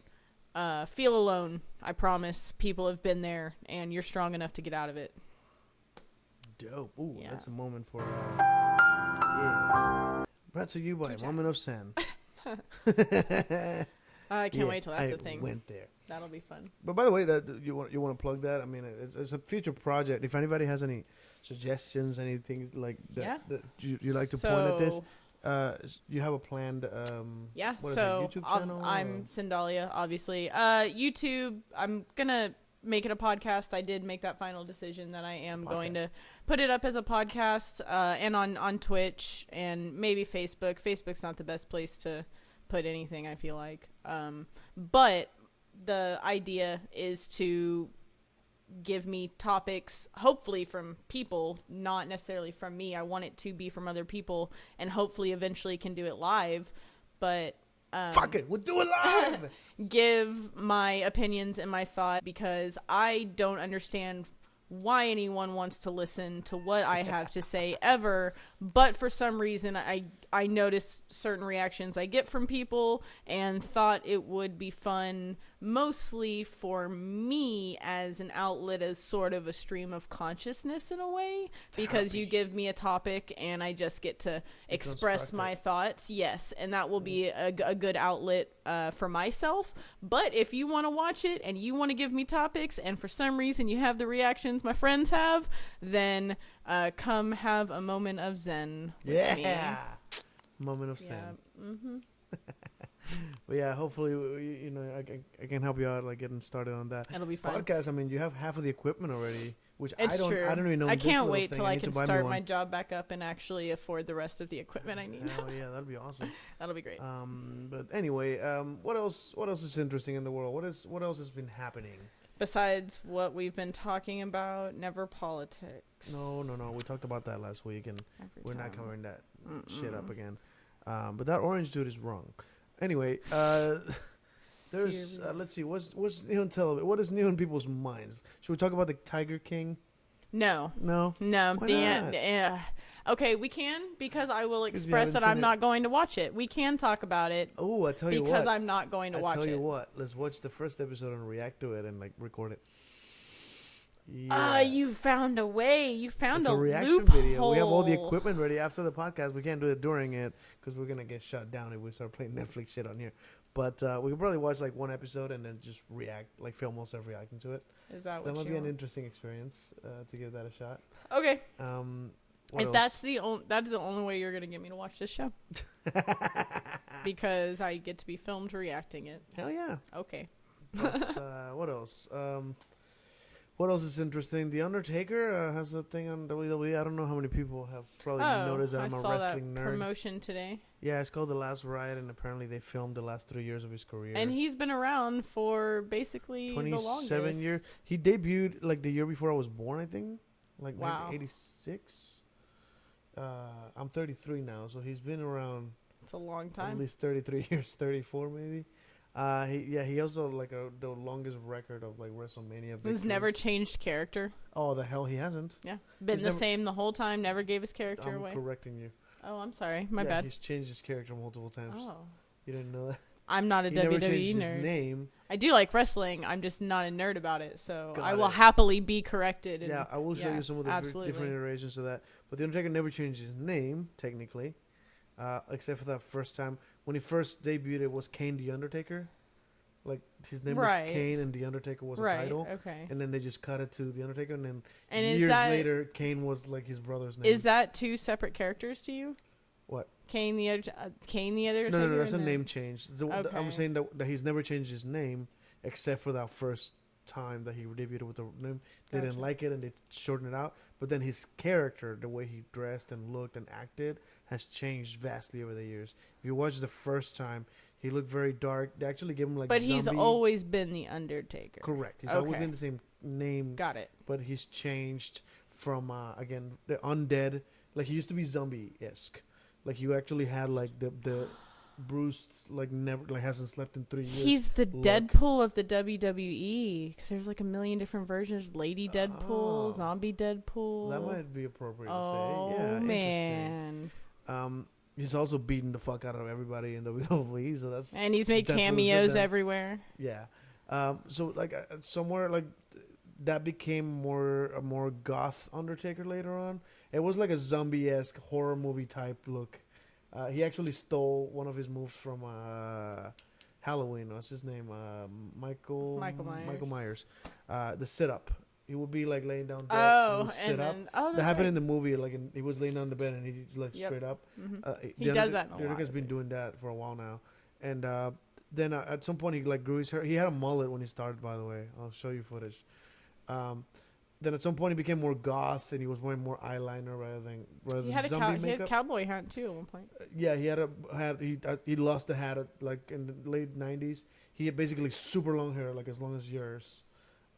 feel alone. I promise people have been there, and you're strong enough to get out of it. Dope. Ooh, Yeah. that's a moment for yeah. Brought to you by Moment of Zen. I can't wait till that's the thing. Went there. That'll be fun. But by the way, that you want to plug that? I mean, it's a future project. If anybody has any suggestions, anything like that, that you like to point at this, you have a planned yeah. what is So it, YouTube channel? I'm Sindalia, obviously. YouTube. I'm gonna make it a podcast. I did make that final decision that I am going to put it up as a podcast, and on Twitch and maybe Facebook. Facebook's not the best place to put anything, I feel like. But the idea is to give me topics, hopefully from people, not necessarily from me. I want it to be from other people, and hopefully eventually can do it live. But fuck it, we'll do it live. Give my opinions and my thought, because I don't understand why anyone wants to listen to what I have to say ever, but for some reason I notice certain reactions I get from people and thought it would be fun, mostly for me as an outlet, as sort of a stream of consciousness in a way, because you give me a topic and I just get to express my thoughts. Yes, and that will be a good outlet for myself. But if you want to watch it and you want to give me topics, and for some reason you have the reactions my friends have, then come have a moment of zen with me. Moment of Zen. But yeah, hopefully, you know, I can help you out, like getting started on that. It'll be fun. Podcast. I mean, you have half of the equipment already, which It's true. I don't even know. I this can't little wait thing. till I need can to buy me start one. my job back up and actually afford the rest of the equipment I need. Hell yeah, that'd be awesome. That'll be great. But anyway, what else is interesting in the world? What else has been happening? Besides what we've been talking about, never politics. No. We talked about that last week, and we're not time. covering that shit up again. But that orange dude is wrong. Anyway, there's let's see, what's new on television? What is new in people's minds? Should we talk about the Tiger King? No. No. Why not? Okay, we can, because I will express that I'm not going to watch it. We can talk about it. Oh, I tell you what. Because I'm not going to watch it. I tell you what. Let's watch the first episode and react to it and like record it. Yeah. You found a way. You found it's a reaction loophole. video. We have all the equipment ready after the podcast. We can't do it during it because we're gonna get shut down if we start playing Netflix shit on here. But we can probably watch like one episode and then just react, like film ourselves reacting to it. Is that what that might you be an want? interesting experience to give that a shot. Okay. What if else? that's the only way you're gonna get me to watch this show, because I get to be filmed reacting it. Hell yeah. Okay. But, what else? What else is interesting? The Undertaker has a thing on WWE. I don't know how many people have probably noticed that I'm a wrestling nerd. Promotion today. Yeah, it's called The Last Ride, and apparently they filmed the last 3 years of his career. And he's been around for basically 27 the years. longest. He debuted like the year before I was born, I think. Like Wow. 86. I'm 33 now, so he's been around It's a long time. at least 33 years, 34 maybe. He also like the longest record of like WrestleMania victories. He's never changed character. Oh, the hell he hasn't. Yeah. Been He's the never- same the whole time, never gave his character I'm away. correcting you. Oh, I'm sorry. My Yeah, bad. He's changed his character multiple times. Oh. You didn't know that? I'm not a He never WWE changed nerd. his name. I do like wrestling. I'm just not a nerd about it, so Got I will it. happily be corrected. And, Yeah, I will show you some of the absolutely. different iterations of that. But the Undertaker never changed his name, technically, except for that first time when he first debuted. It was Kane the Undertaker, like his name Right. was Kane, and the Undertaker was Right, a title. okay. And then they just cut it to the Undertaker, and then And is years that- later, Kane was like his brother's name. Is that two separate characters to you? What? Kane the other. No, that's a and name change. I'm Okay. saying that he's never changed his name except for that first time that he debuted with the name. They didn't Gotcha. like it and they shortened it out. But then his character, the way he dressed and looked and acted, has changed vastly over the years. If you watch the first time, he looked very dark. They actually gave him like. But he's zombie. always been the Undertaker. Correct. He's always Okay. been the same name. Got it. But he's changed from again the undead. Like he used to be zombie-esque. Like you actually had like the bruised, like never, like hasn't slept in 3 years. He's the look. Deadpool of the WWE because there's like a million different versions. Lady Deadpool, Zombie Deadpool. That might be appropriate Oh to say. Yeah, man. interesting. He's also beaten the fuck out of everybody in WWE, so that's. And he's made Deadpool's cameos good then. everywhere. Yeah. So like somewhere like that became a more goth Undertaker later on. It was like a zombie-esque horror movie type look. He actually stole one of his moves from Halloween. What's his name? Michael Myers. The sit-up. He would be like laying down dead and would sit up. That happened in the movie. Like he was laying on the bed and he's like straight up. He does that in a lot Undertaker's been doing that for a while now. And then at some point he like grew his hair. He had a mullet when he started, by the way. I'll show you footage. Then at some point he became more goth and he was wearing more eyeliner rather than zombie makeup. He had a cowboy hat too at one point. Yeah, he had a hat. He lost the hat like in the late 90s. He had basically super long hair, like as long as yours.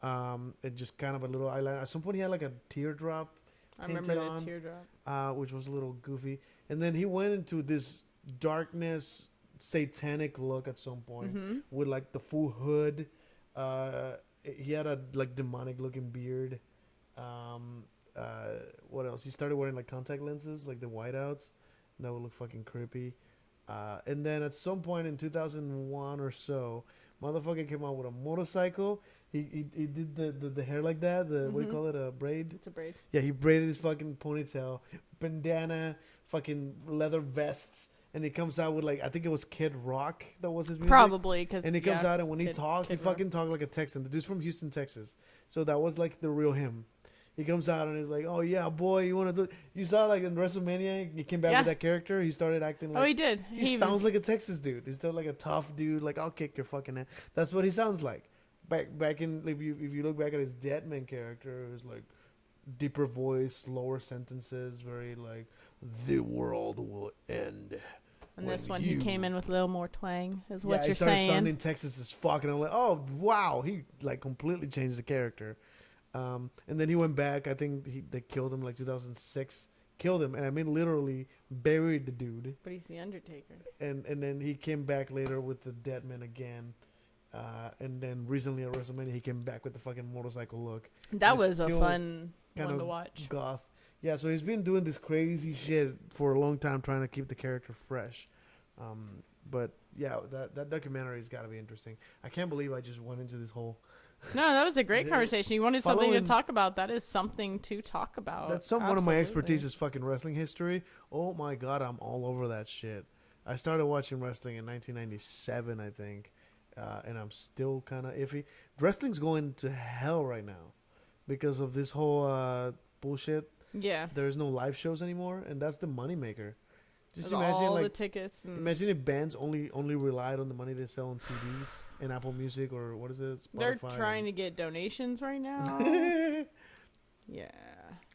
And just kind of a little eyeliner. At some point he had like a teardrop. I remember the teardrop. Which was a little goofy. And then he went into this darkness, satanic look at some point with like the full hood. He had a like demonic looking beard. What else? He started wearing like contact lenses, like the whiteouts. That would look fucking creepy. And then at some point in 2001 or so, motherfucker came out with a motorcycle. He did the hair like that. What do you call it? A braid? It's a braid. Yeah, he braided his fucking ponytail, bandana, fucking leather vests, and he comes out with like I think it was Kid Rock that was his music. Probably because and he comes out and when he talked, he fucking talked like a Texan. The dude's from Houston, Texas, so that was like the real him. He comes out and he's like, "Oh yeah, boy, you want to do?" You saw like in WrestleMania, he came back with that character. He started acting like. Oh, he did. He sounds like a Texas dude. He's still like a tough dude. Like I'll kick your fucking ass. That's what he sounds like. Back in if you look back at his Deadman character, it was like deeper voice, slower sentences, very like the world will end. And this one, he came in with a little more twang, is what you're he started saying. sounding Texas as fuck, and I'm like, oh wow, he like completely changed the character. And then he went back. I think they killed him like 2006. Killed him, and I mean literally buried the dude. But he's the Undertaker. And then he came back later with the Deadman again. And then recently at WrestleMania, he came back with the fucking motorcycle look. That was a fun one to watch. Goth. Yeah, so he's been doing this crazy shit for a long time, trying to keep the character fresh. But yeah, that documentary's got to be interesting. I can't believe I just went into this whole. No, that was a great conversation. You wanted something to talk about. That is something to talk about. That's one of my expertise is fucking wrestling history. Oh my god, I'm all over that shit. I started watching wrestling in 1997, I think. And I'm still kind of iffy. Wrestling's going to hell right now because of this whole bullshit. Yeah. There's no live shows anymore, and that's the moneymaker. Just imagine all the tickets. Imagine if bands only relied on the money they sell on CDs and Apple Music or what is it? Spotify. They're trying to get donations right now. Yeah.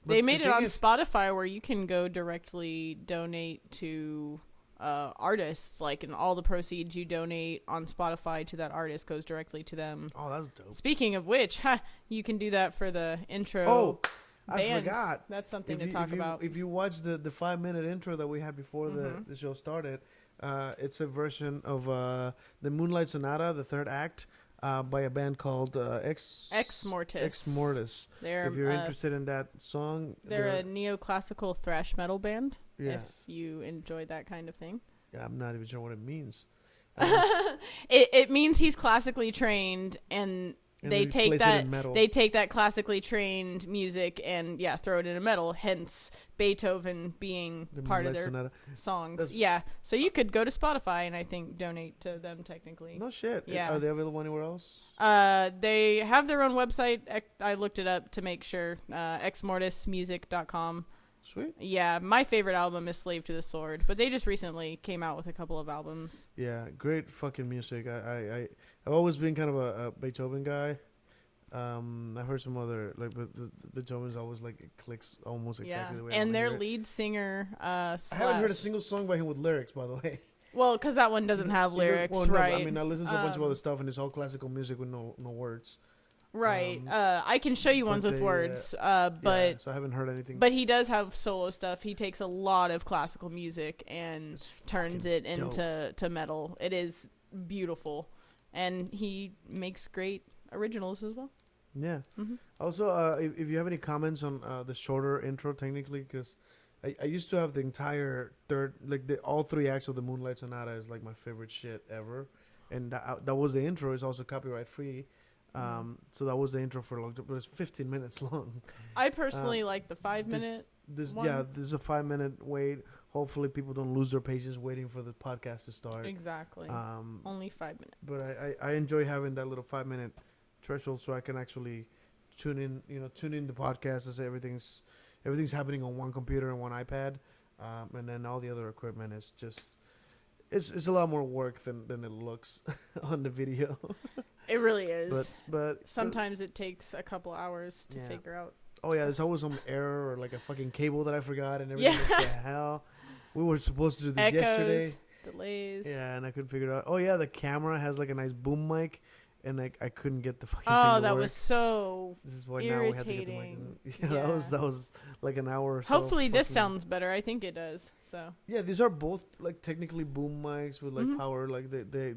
They made it on Spotify where you can go directly donate to artists, like, and all the proceeds you donate on Spotify to that artist goes directly to them. Oh, that's dope. Speaking of which, you can do that for the intro. Oh, band. I forgot. That's something to talk about. If you watch the 5-minute intro that we had before the show started, it's a version of the Moonlight Sonata, the third act, by a band called Ex Mortis. Ex Mortis. If you're interested in that song, they're a neoclassical thrash metal band. Yeah. If you enjoy that kind of thing. Yeah, I'm not even sure what it means. It means he's classically trained, and they take that classically trained music and throw it in a metal. Hence Beethoven being part of their songs. So you could go to Spotify and I think donate to them technically. No shit. Yeah. Are they available anywhere else? They have their own website. I looked it up to make sure. xmortismusic.com. Sweet. Yeah, my favorite album is Slave to the Sword, but they just recently came out with a couple of albums. Yeah, great fucking music. I've always been kind of a Beethoven guy. I've heard some other but Beethoven's always like it clicks almost exactly the way. And their lead singer. I haven't heard a single song by him with lyrics, by the way. Well, because that one doesn't have lyrics, right? I mean, I listen to a bunch of other stuff, and it's all classical music with no words. Right. I can show you ones with words. But so I haven't heard anything. But he does have solo stuff. He takes a lot of classical music and turns it into metal. It is beautiful, and he makes great originals as well. Yeah. Mm-hmm. Also, if you have any comments on the shorter intro, technically, because I used to have the entire all 3 acts of the Moonlight Sonata is like my favorite shit ever, and that was the intro. It's also copyright free. So that was the intro for a long time, but it's 15 minutes long. I personally like the 5-minute. This is a 5-minute wait. Hopefully, people don't lose their patience waiting for the podcast to start. Exactly. Only 5 minutes. But I enjoy having that little 5-minute threshold, so I can actually tune in the podcast as everything's happening on one computer and one iPad, and then all the other equipment is just it's a lot more work than it looks on the video. It really is. But sometimes it takes a couple hours to figure out. Oh yeah, there's always some error or like a fucking cable that I forgot and everything. What the hell? We were supposed to do this yesterday. Delays. Yeah, and I couldn't figure it out. Oh yeah, the camera has like a nice boom mic, and I couldn't get the fucking thing to that work. was so This is why irritating. now we have to get the mic. Yeah, that was like an hour or so. Hopefully this sounds better. I think it does. So yeah, these are both like technically boom mics with like power. Like they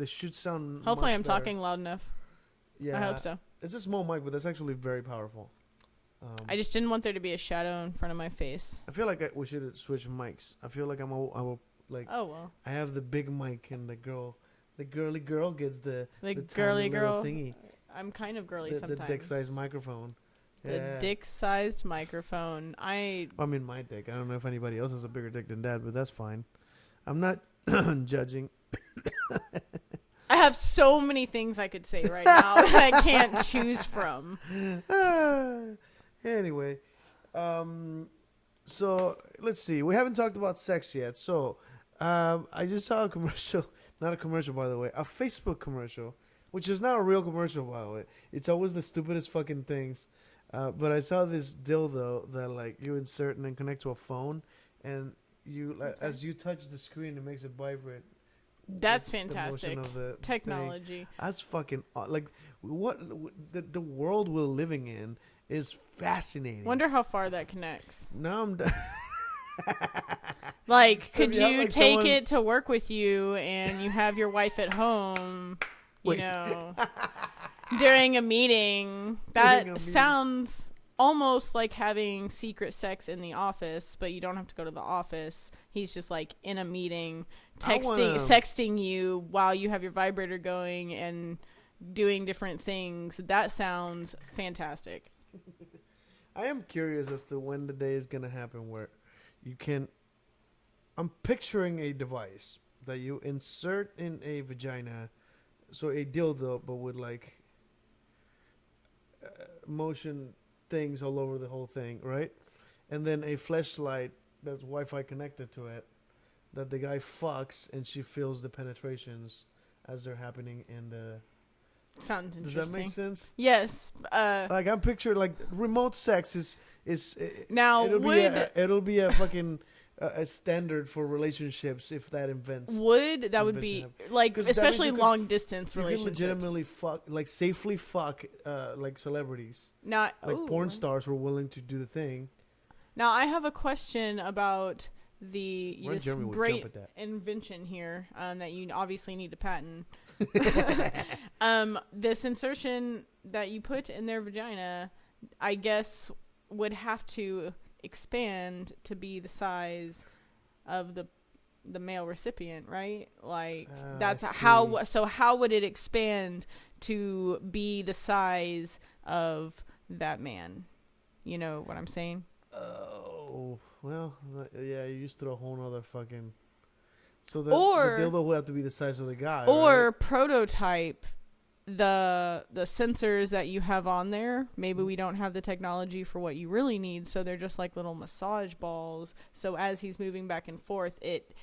should sound. Hopefully I'm better. talking loud enough. Yeah, I hope so. It's a small mic, but that's actually very powerful. I just didn't want there to be a shadow in front of my face. I feel like we should switch mics. I feel like I will like. Oh well. I have the big mic and the girly girl gets the girly girl thingy. I'm kind of girly sometimes. The dick-sized microphone. The dick-sized microphone. I mean, my dick. I don't know if anybody else has a bigger dick than that, but that's fine. I'm not judging. I have so many things I could say right now that I can't choose from. Anyway, so let's see. We haven't talked about sex yet. So I just saw a commercial. Not a commercial, by the way. A Facebook commercial, which is not a real commercial, by the way. It's always the stupidest fucking things. But I saw this dildo that like you insert and then connect to a phone, and you as you touch the screen, it makes it vibrate. That's fantastic technology. Thing. That's fucking like what the world we're living in is fascinating. Wonder how far that connects. Now I'm done. Like, so could you take it to work with you, and you have your wife at home? You know, during a meeting. That sounds almost like having secret sex in the office, but you don't have to go to the office. He's just like in a meeting, sexting you while you have your vibrator going and doing different things. That sounds fantastic. I am curious as to when the day is gonna happen where you can. I'm picturing a device that you insert in a vagina, so a dildo, but with like motion things all over the whole thing, right? And then a fleshlight that's Wi-Fi connected to it, that the guy fucks and she feels the penetrations as they're happening in the. Sounds interesting. Does that make sense? Yes. Like I'm picturing like remote sex is now it'll be a fucking a standard for relationships if that invents. That would be like especially long distance relationships. You can legitimately fuck like safely fuck like celebrities. Not like porn stars were willing to do the thing. Now I have a question about this great invention here that you obviously need to patent. This insertion that you put in their vagina, I guess, would have to expand to be the size of the male recipient, right? Like that's how. So how would it expand to be the size of that man? You know what I'm saying? Oh well, yeah. You used to throw a whole nother fucking. So the dildo will have to be the size of the guy, or right? Prototype the sensors that you have on there. Maybe we don't have the technology for what you really need, so they're just like little massage balls. So as he's moving back and forth, it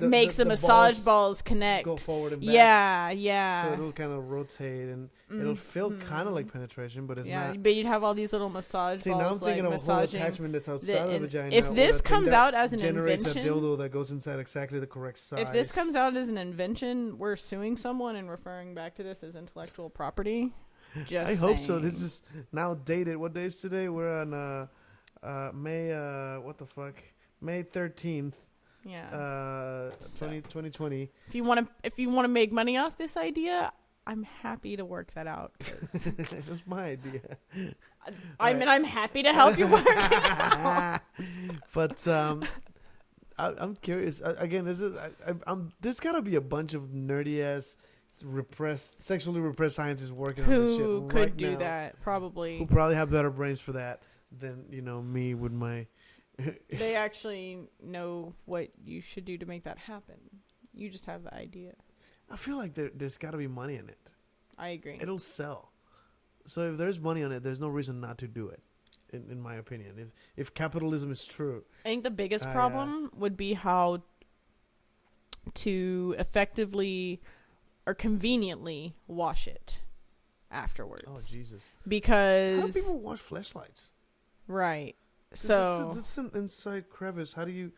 makes the massage balls connect, go forward and back. Yeah. So it'll kind of rotate and it'll feel kind of like penetration, but it's not. But you'd have all these little massage balls. Now I'm thinking like of a whole attachment that's outside the vagina. If this comes out as an generates invention, a dildo that goes inside exactly the correct size. If this comes out as an invention, we're suing someone and referring back to this as intellectual property. Just I hope so. saying. This is now dated. What day is today? We're on May what the fuck? May 13th. Yeah. 2020. If you want to make money off this idea, I'm happy to work that out. 'Cause It was my idea. I'm happy to help you work it out. But I'm curious. Again, there's got to be a bunch of nerdy ass sexually repressed scientists working on this shit Who right could do now, that? Probably. who probably have better brains for that than me with my. They actually know what you should do to make that happen. You just have the idea. I feel like there's got to be money in it. I agree. It'll sell. So if there's money on it, there's no reason not to do it. In my opinion, if capitalism is true, I think the biggest problem would be how to effectively or conveniently wash it afterwards. oh Jesus! Because How do people wash fleshlights? right. 'Cause So it's an inside crevice. How do you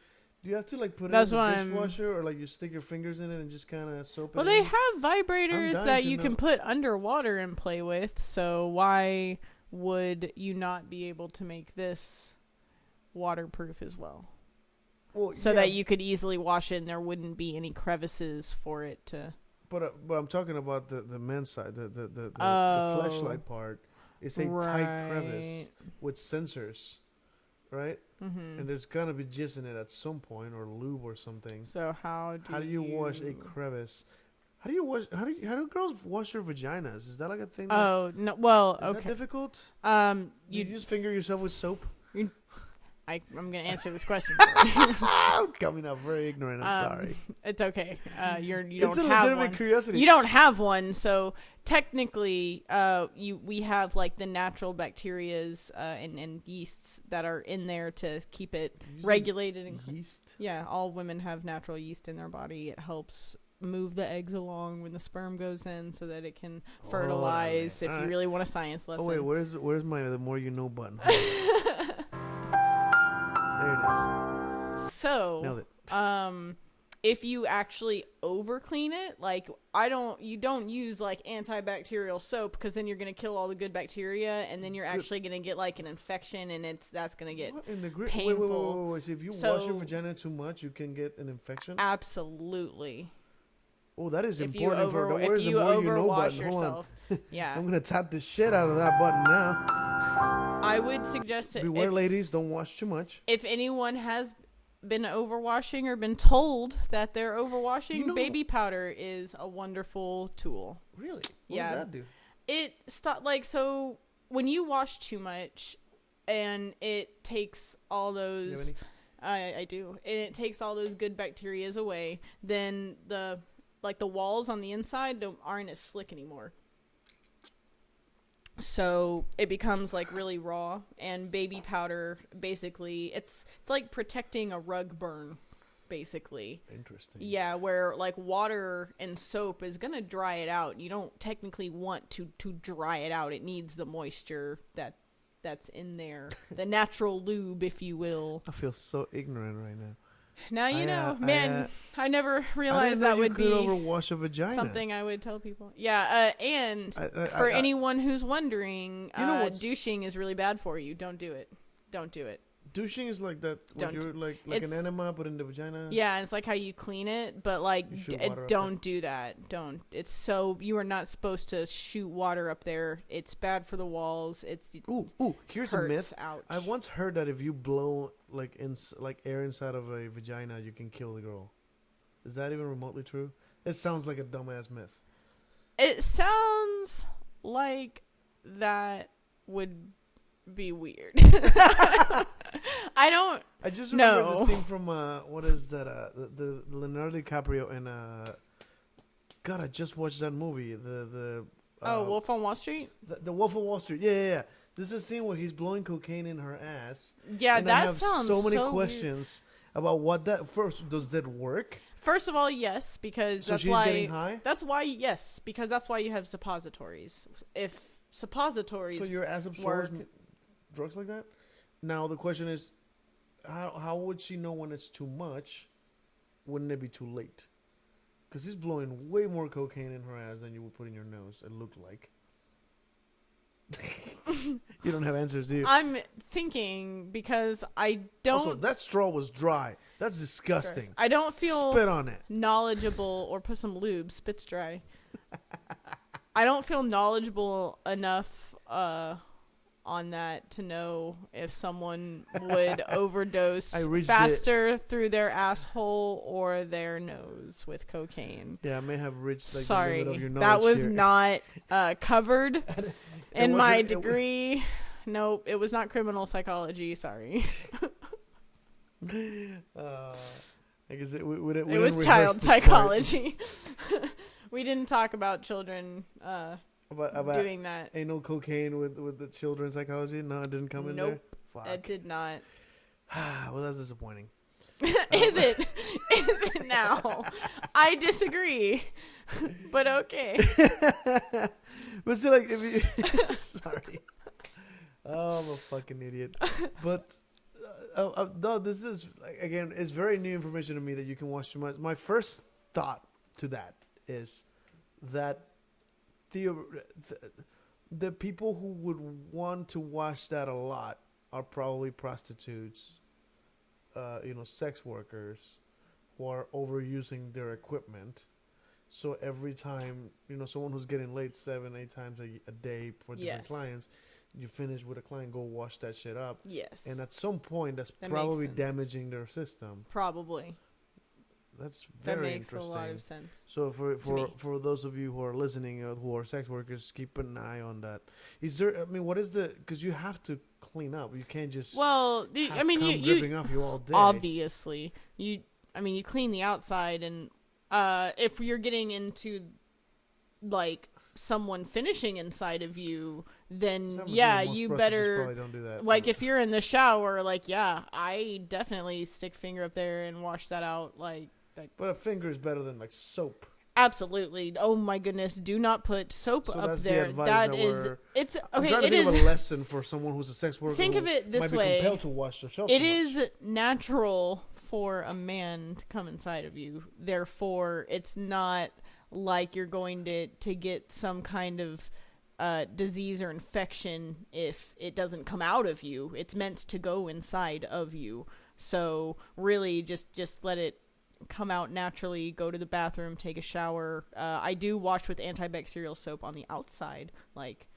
have to like put it That's in why the I'm- dishwasher or like you stick your fingers in it and just kind of soap it? well, they in? have vibrators dying that to you can know. put underwater and play with. So why would you not be able to make this waterproof as well? Well, So yeah, that you could easily wash it and there wouldn't be any crevices for it to. But I'm talking about the men's side, the Oh, fleshlight part. It's a tight crevice right. with sensors, right? Mm-hmm. And there's gonna be jizz in it at some point or lube or something. So how do you wash a crevice? How do girls wash their vaginas? Is that like a thing? Oh no! Well, Is that okay. difficult? You You just finger yourself with soap? I'm gonna answer this question. I'm coming out very ignorant. I'm sorry. It's okay. You It's a don't have legitimate one. curiosity. You don't have one, so technically, we have like the natural bacterias and yeasts that are in there to keep it regulated. And yeast. yeah, all women have natural yeast in their body. It helps move the eggs along when the sperm goes in, so that it can fertilize. If you Alright. really want a science lesson. Oh wait, where's my the more you know button? There it is. So, Nailed it. if you actually over clean it, like you don't use like antibacterial soap, because then you're gonna kill all the good bacteria, and then you're actually gonna get like an infection, and that's gonna get What in the painful. Wait. So if you wash So- your vagina too much, you can get an infection. Absolutely. Oh, that is If you important for the where's the more you know overwash button. Hold on. yourself, yeah, I'm gonna tap the shit out of that button now. I would suggest that Beware, ladies, don't wash too much. if anyone has been overwashing or been told that they're overwashing, You know- baby powder is a wonderful tool. Really? What Yeah. does that do? It so when you wash too much, and it takes all You have those any? I do, and it takes all those good bacterias away, then the walls on the inside aren't as slick anymore. So it becomes like really raw, and baby powder basically it's like protecting a rug burn, basically. Interesting. Yeah, where like water and soap is gonna dry it out. You don't technically want to dry it out. It needs the moisture that's in there, the natural lube, if you will. I feel so ignorant right now. Now you know, man. I never I realized didn't know that you would could be overwash a vagina. something I would tell people. Yeah, and for anyone who's wondering, You know what's- douching is really bad for you. Don't do it. Don't do it. Douching is like that. When Don't. you're like an It's- enema, but in the vagina. Yeah, it's like how you clean it, but like You shoot water up don't do that. Don't. It's so you are not supposed to shoot water up there. It's bad for the walls. It's Ooh. Here's a hurts. myth. Ouch. I once heard that if you blow like air inside of a vagina, you can kill the girl. Is that even remotely true? It sounds like a dumbass myth. It sounds like that would be weird. I don't. I just remember the No. scene from what is that? The Leonardo DiCaprio and God, I just watched that movie. The Wolf on Wall Street. The Wolf of Wall Street. Yeah. There's a scene where he's blowing cocaine in her ass. Yeah, and that I have sounds so many weird. questions about what that. First, does that work? First of all, yes, because So that's she's why. getting high? That's why, yes, because that's why you have suppositories. If suppositories, So your ass absorbs drugs like that? Now the question is, how would she know when it's too much? Wouldn't it be too late? Because he's blowing way more cocaine in her ass than you would put in your nose. It looked like. You don't have answers, do you? I'm thinking because I don't. Also, that straw was dry. That's disgusting. I don't feel Spit on it. knowledgeable, or put some lube. Spit's dry. I don't feel knowledgeable enough on that to know if someone would overdose faster through their asshole or their nose with cocaine. Yeah, I may have reached like Sorry, the limit of your that was here. not covered in my wasn't- degree. Nope, it was not criminal psychology. Sorry. I guess we It didn't was rehearse child this part. psychology. We didn't talk about children About doing that. anal cocaine with the children's psychology. No, it didn't come in there. Nope, Fuck. it did not. Well, that's disappointing. Is it? Is it now? I disagree. But okay. But still, like, if you sorry. Oh, I'm a fucking idiot. But no, this is again, it's very new information to me that you can watch too much. My first thought to that is that the people who would want to watch that a lot are probably prostitutes, sex workers who are overusing their equipment. So every time, someone who's getting late 7-8 times a day for different Yes. clients, you finish with a client, go wash that shit up. Yes. And at some point, that's That probably makes sense. damaging their system. Probably. That's That very makes interesting. a lot of sense. So me. for those of you who are listening, who are sex workers, keep an eye on that. Is there? I mean, what is the? Because you have to clean up. You can't just. Well, have I mean, cum you dripping off you all day. obviously you clean the outside, and if you're getting into like someone finishing inside of you, then Some yeah, most you prostitutes better probably don't do that. like if you're in the shower, like yeah, I definitely stick finger up there and wash that out, like But a finger is better than like soap. absolutely. Oh my goodness, do not put soap So up that's the there. advice That that is we're- it's I'm okay. trying to It think is. of a lesson for someone who's a sex worker. Think of who it this might be way. compelled to wash themselves. It too much. is natural for a man to come inside of you. Therefore, it's not like you're going to get some kind of disease or infection if it doesn't come out of you. It's meant to go inside of you. So really, just let it come out naturally. Go to the bathroom, take a shower. I do wash with antibacterial soap on the outside, like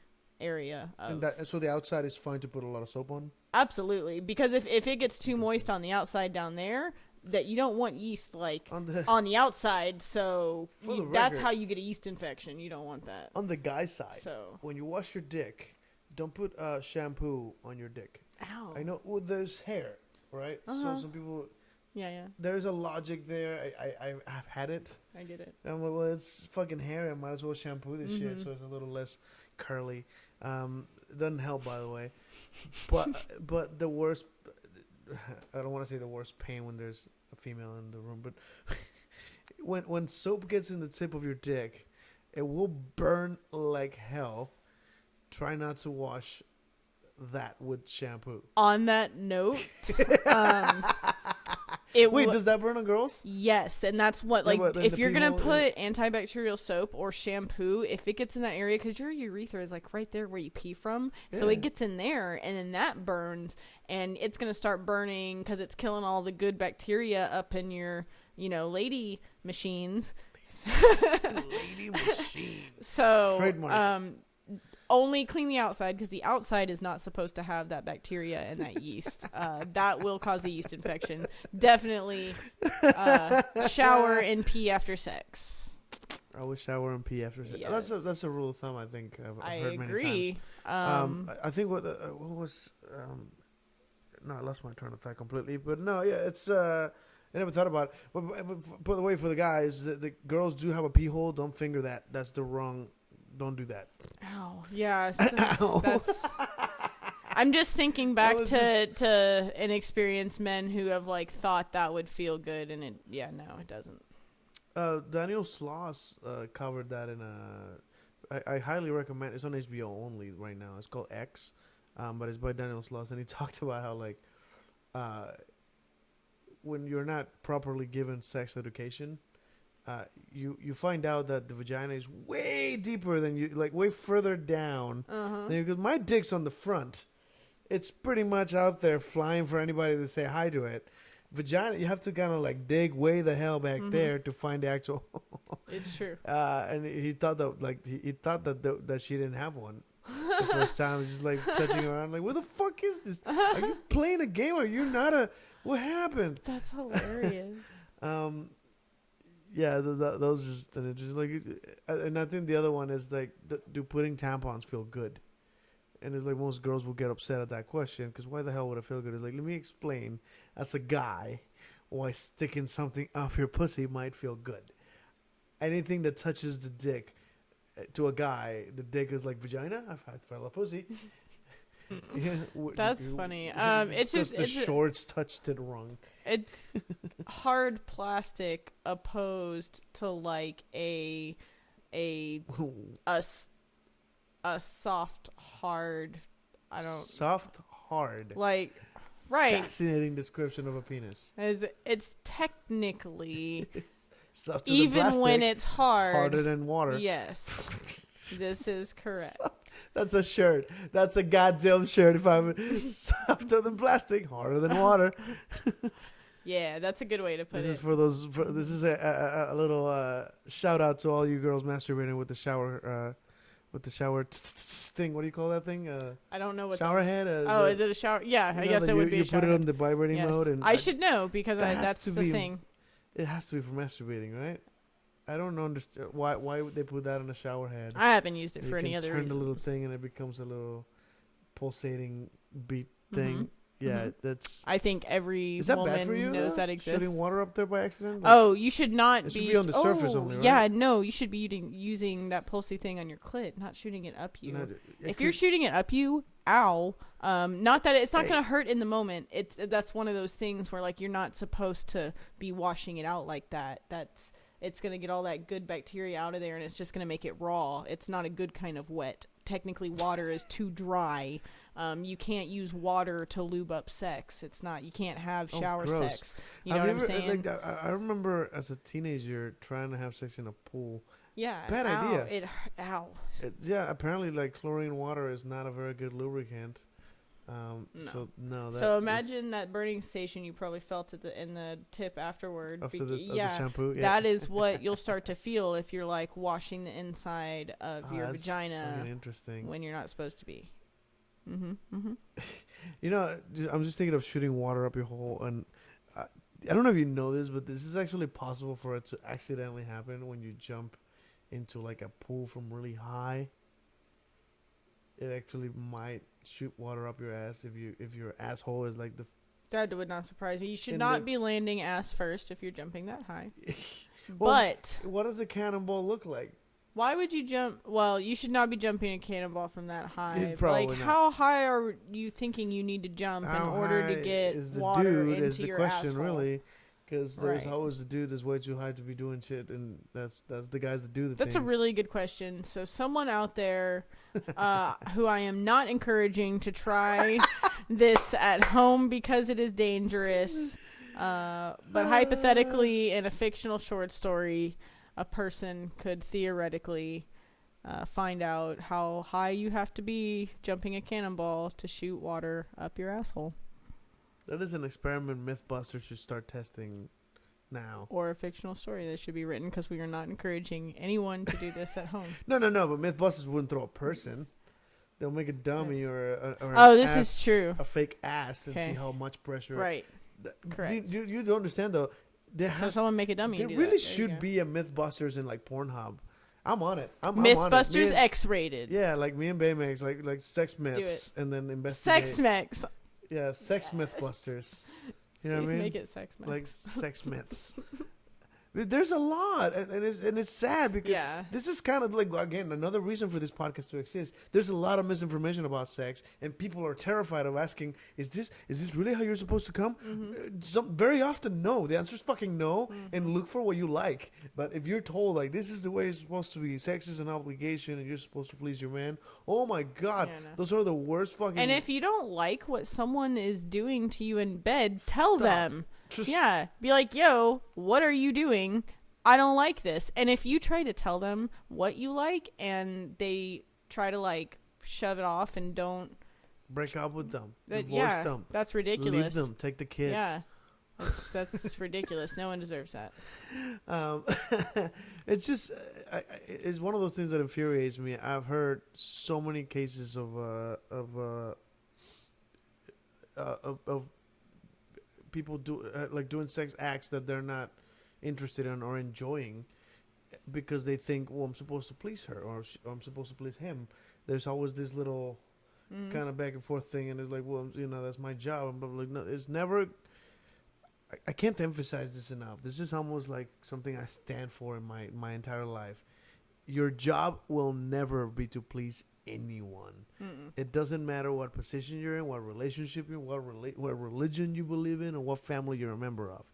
area of So the outside is fine to put a lot of soap on. Absolutely, because if it gets too moist on the outside down there, that you don't want yeast like on the outside, so For the that's record- how you get a yeast infection. You don't want that. On the guy's side, So- when you wash your dick, don't put shampoo on your dick. Ow. I know there's hair, right? So some people, Yeah, there's a logic there. I've had it. I get it. I'm like, well, it's fucking hair. I might as well shampoo this Mm-hmm. shit so it's a little less curly. It doesn't help, by the way. But the worst, I don't want to say the worst pain when there's a female in the room, but when soap gets in the tip of your dick, it will burn like hell. Try not to wash that with shampoo. On that note, it Wait, wa- does that burn on girls? yes, and that's what like but in if the you're gonna pee-hole, put antibacterial soap or shampoo, if it gets in that area, because your urethra is like right there where you pee from, so Yeah. it gets in there, and then that burns, and it's gonna start burning because it's killing all the good bacteria up in your lady machines. Lady machine. So Trademark. only clean the outside, because the outside is not supposed to have that bacteria and that yeast. That will cause a yeast infection. Definitely shower and pee after sex. I would shower and pee after sex. Yes. That's a rule of thumb. I think I've I heard many agree. times. I think what was no, I lost my train of thought completely. But no, yeah, it's I never thought about it. But by the way, for the guys, the girls do have a pee hole. Don't finger that. That's the wrong. Don't do that. Ow. Yeah. So that's. I'm just thinking back was to inexperienced men who have like thought that would feel good, and it doesn't. Daniel Sloss covered that in a. I highly recommend. It's on HBO only right now. It's called X, but it's by Daniel Sloss, and he talked about how like, when you're not properly given sex education, you find out that the vagina is way deeper than you, like way further down. Because my dick's on the front. It's pretty much out there flying for anybody to say hi to it. Vagina, you have to kind of like dig way the hell back there to find the actual. It's true. And he thought that he thought that she didn't have one. The first time, just like touching around, like, what the fuck is this? Are you playing a game? Or are you not a? What happened? That's hilarious. Yeah, those just like, and I think the other one is like, do putting tampons feel good? And it's like most girls will get upset at that question because why the hell would it feel good? It's like, let me explain as a guy why sticking something up your pussy might feel good. Anything that touches the dick to a guy, the dick is like vagina. I felt a pussy. Yeah, That's funny. It's just the shorts touched it wrong. It's hard plastic opposed to like a soft hard. I don't soft hard. like right. Fascinating description of a penis. It's technically Soft to even the plastic, when it's hard, harder than water. Yes, this is correct. That's a shirt. That's a goddamn shirt. If I'm softer than plastic, harder than water. Yeah, that's a good way to put This it. is for those. This is a little shout out to all you girls masturbating with the shower. With the shower thing. What do you call that thing? I don't know what shower head. is it a shower? Yeah, I guess it would be you a shower. put it on the vibrating Yes. mode, and I should know because that's the thing. It has to be for masturbating, right? I don't understand why would they put that on a shower head. I haven't used it And for you any can other turn reason. the little thing and it becomes a little pulsating beat thing. Yeah, that's. I think every Is that woman bad for you? knows that exists. Shooting water up there by accident? Like, Oh, you should not it should be on the surface only, right? Yeah, no, you should be using that pulsy thing on your clit, not shooting it up you. If you're shooting it up you, ow. Not that it's not going to hurt in the moment. That's one of those things where like you're not supposed to be washing it out like that. It's going to get all that good bacteria out of there and it's just going to make it raw. It's not a good kind of wet. Technically, water is too dry. You can't use water to lube up sex. It's not. You can't have shower sex. You know what I'm saying? Like, I remember as a teenager trying to have sex in a pool. Yeah. Bad idea. Ow. Yeah, apparently, like chlorine water is not a very good lubricant. No. So imagine that burning sensation you probably felt in the tip afterward. After the shampoo. Yeah. That is what you'll start to feel if you're like washing the inside of your vagina interesting. when you're not supposed to be. You know, I'm just thinking of shooting water up your hole, and I don't know if you know this, but this is actually possible for it to accidentally happen when you jump into like a pool from really high. It actually might shoot water up your ass if your asshole is like the. That would not surprise me. You should In not the- be landing ass first if you're jumping that high. Well, But what does a cannonball look like? why would you jump? Well, you should not be jumping a cannonball from that high. Probably like, not. how high are you thinking you need to jump in How order high to get is the water dude into is the your question, asshole? really. Because there's Right. always the dude that's way too high to be doing shit, and that's the guys that do the That's things. a really good question. So someone out there who I am not encouraging to try this at home because it is dangerous. But hypothetically, in a fictional short story, a person could theoretically find out how high you have to be jumping a cannonball to shoot water up your asshole. That is an experiment Mythbusters should start testing now. Or a fictional story that should be written because we are not encouraging anyone to do this at home. No, but Mythbusters wouldn't throw a person. They'll make a dummy or This is true. a fake ass and Okay. see how much pressure. Right. Correct. You don't understand though. So someone make a dummy. There and do really that. There you should go. be a Mythbusters in like Pornhub. I'm on it. I'm Mythbusters on it. X-rated. Yeah, like me and Baymax, like sex myths, and then investigate. Sex Mex. Yeah, sex Mythbusters. You know what I Please mean? make it Sex Mex. Like sex myths. There's a lot, and it's sad because this is kind of like, again, another reason for this podcast to exist. There's a lot of misinformation about sex, and people are terrified of asking, "Is this really how you're supposed to come?" Very often, no. The answer is fucking no, and look for what you like. But if you're told like this is the way it's supposed to be, sex is an obligation, and you're supposed to please your man. Oh my God, Yeah, no. those are the worst fucking. And if you don't like what someone is doing to you in bed, tell them. Yeah, be like, yo, what are you doing? I don't like this. And if you try to tell them what you like and they try to like shove it off and don't Break up with them. Divorce yeah, them. that's ridiculous. Leave them. Take the kids. Yeah. That's ridiculous. No one deserves that. It's just, it's one of those things that infuriates me. I've heard so many cases of people doing sex acts that they're not interested in or enjoying because they think, well, I'm supposed to please her or I'm supposed to please him. There's always this little kind of back and forth thing, and it's like, well, that's my job. And blah, blah, blah. No, it's never. I can't emphasize this enough. This is almost like something I stand for in my entire life. Your job will never be to please anyone. It doesn't matter what position you're in, what relationship you're in, what religion you believe in, or what family you're a member of.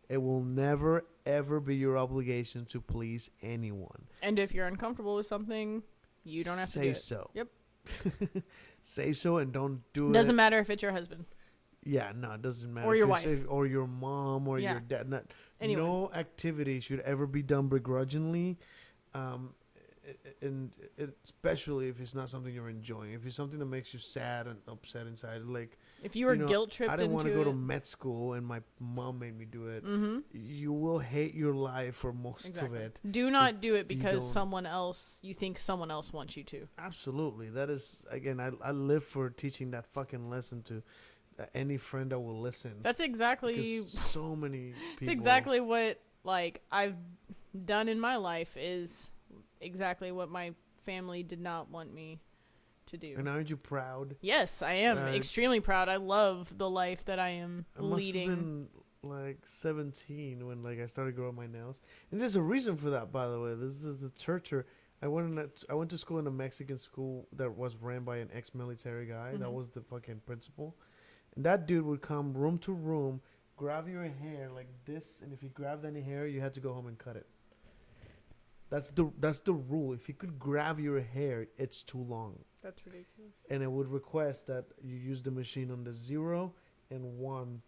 It will never, ever be your obligation to please anyone. And if you're uncomfortable with something, you don't have to do it. Say so. Yep. Say so and don't do it. Doesn't matter if it's your husband. Yeah, no, it doesn't matter. Or your wife. Or your mom or Yeah. your dad. Anyone. No activity should ever be done begrudgingly. And especially if it's not something you're enjoying. If it's something that makes you sad and upset inside, like If you were guilt tripped I didn't want to into go it. to med school and my mom made me do it. Mm-hmm. You will hate your life for most Exactly. of it. Do not if do it you because don't- you think someone else wants you to. Absolutely. That is, again, I live for teaching that fucking lesson to any friend that will listen. That's exactly Because so many people. it's exactly what like I've done in my life is exactly what my family did not want me to do. And aren't you proud? Yes, I am extremely proud. I love the life that I am I must leading. have been like 17 when I started growing my nails. And there's a reason for that, by the way. This is the churcher. I went to school in a Mexican school that was ran by an ex-military guy. That was the fucking principal. And that dude would come room to room, grab your hair like this, and if he grabbed any hair, you had to go home and cut it. That's the rule. If he could grab your hair, it's too long. That's ridiculous. And it would request that you use the machine on the 0 and 1,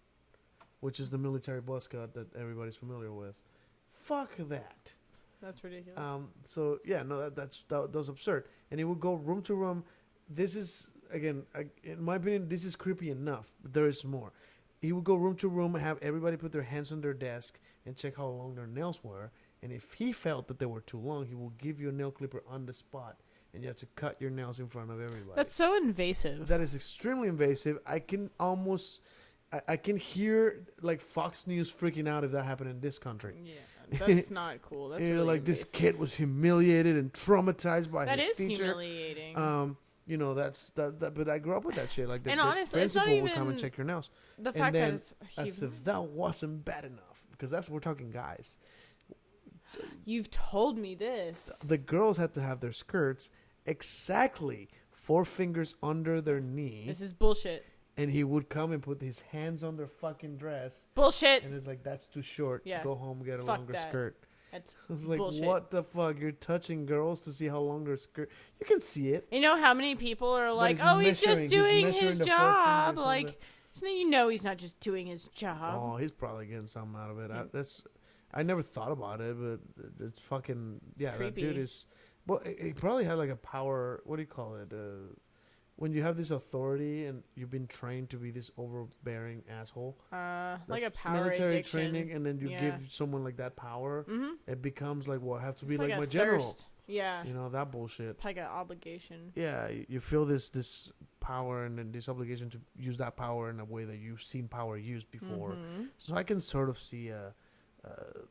which is the military buzz cut that everybody's familiar with. Fuck that. That's ridiculous. So yeah, no, that was absurd. And he would go room to room. This is again, in my opinion, this is creepy enough. But there is more. He would go room to room, have everybody put their hands on their desk and check how long their nails were. And if he felt that they were too long, he will give you a nail clipper on the spot, and you have to cut your nails in front of everybody. That's so invasive. That is extremely invasive. I can hear like Fox News freaking out if that happened in this country. Yeah, that's not cool. That's You're really like invasive. this kid was humiliated and traumatized by That his is teacher. humiliating. You know that's that. But I grew up with that shit. Like the And honestly, it's not principal would come and even check your nails. the And fact that then, it's as if that wasn't bad enough, because we're talking guys. you've told me this. The girls had to have their skirts exactly 4 fingers under their knee, This is bullshit. and he would come and put his hands on their fucking dress, Bullshit. and it's like, that's too short. Yeah. Go home, get a Fuck longer that. skirt. That's I was like, bullshit. what the fuck? You're touching girls to see how long their skirt. You can see it. You know how many people are like, he's "Oh, he's just measuring- he's doing measuring his the 4 job." fingers on Like, so you know, he's not just doing his job. Oh, he's probably getting something out of it. I never thought about it, but it's fucking that creepy. dude is. Well, he probably had like a power. What do you call it? When you have this authority and you've been trained to be this overbearing asshole. Like a That's power military addiction. training, and then you Yeah. give someone like that power. It becomes like, well, I have to be It's like a my general. thirst. Yeah, You know that bullshit. like an obligation. Yeah, you feel this power and then this obligation to use that power in a way that you've seen power used before. So I can sort of see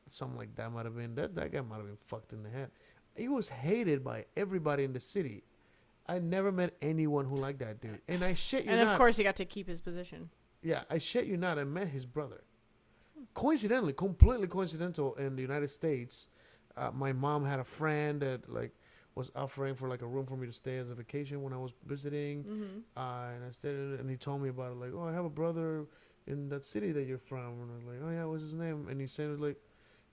something like that might have been that guy might have been fucked in the head. He was hated by everybody in the city. I never met anyone who liked that dude, and I shit you And not. of course, he got to keep his position. Yeah, I shit you not. I met his brother. Coincidentally, completely coincidental in the United States. My mom had a friend that like was offering for like a room for me to stay as a vacation when I was visiting, and I stayed in it, and he told me about it. Like, oh, I have a brother in that city that you're from, and I was like, oh yeah, what's his name? And he said like,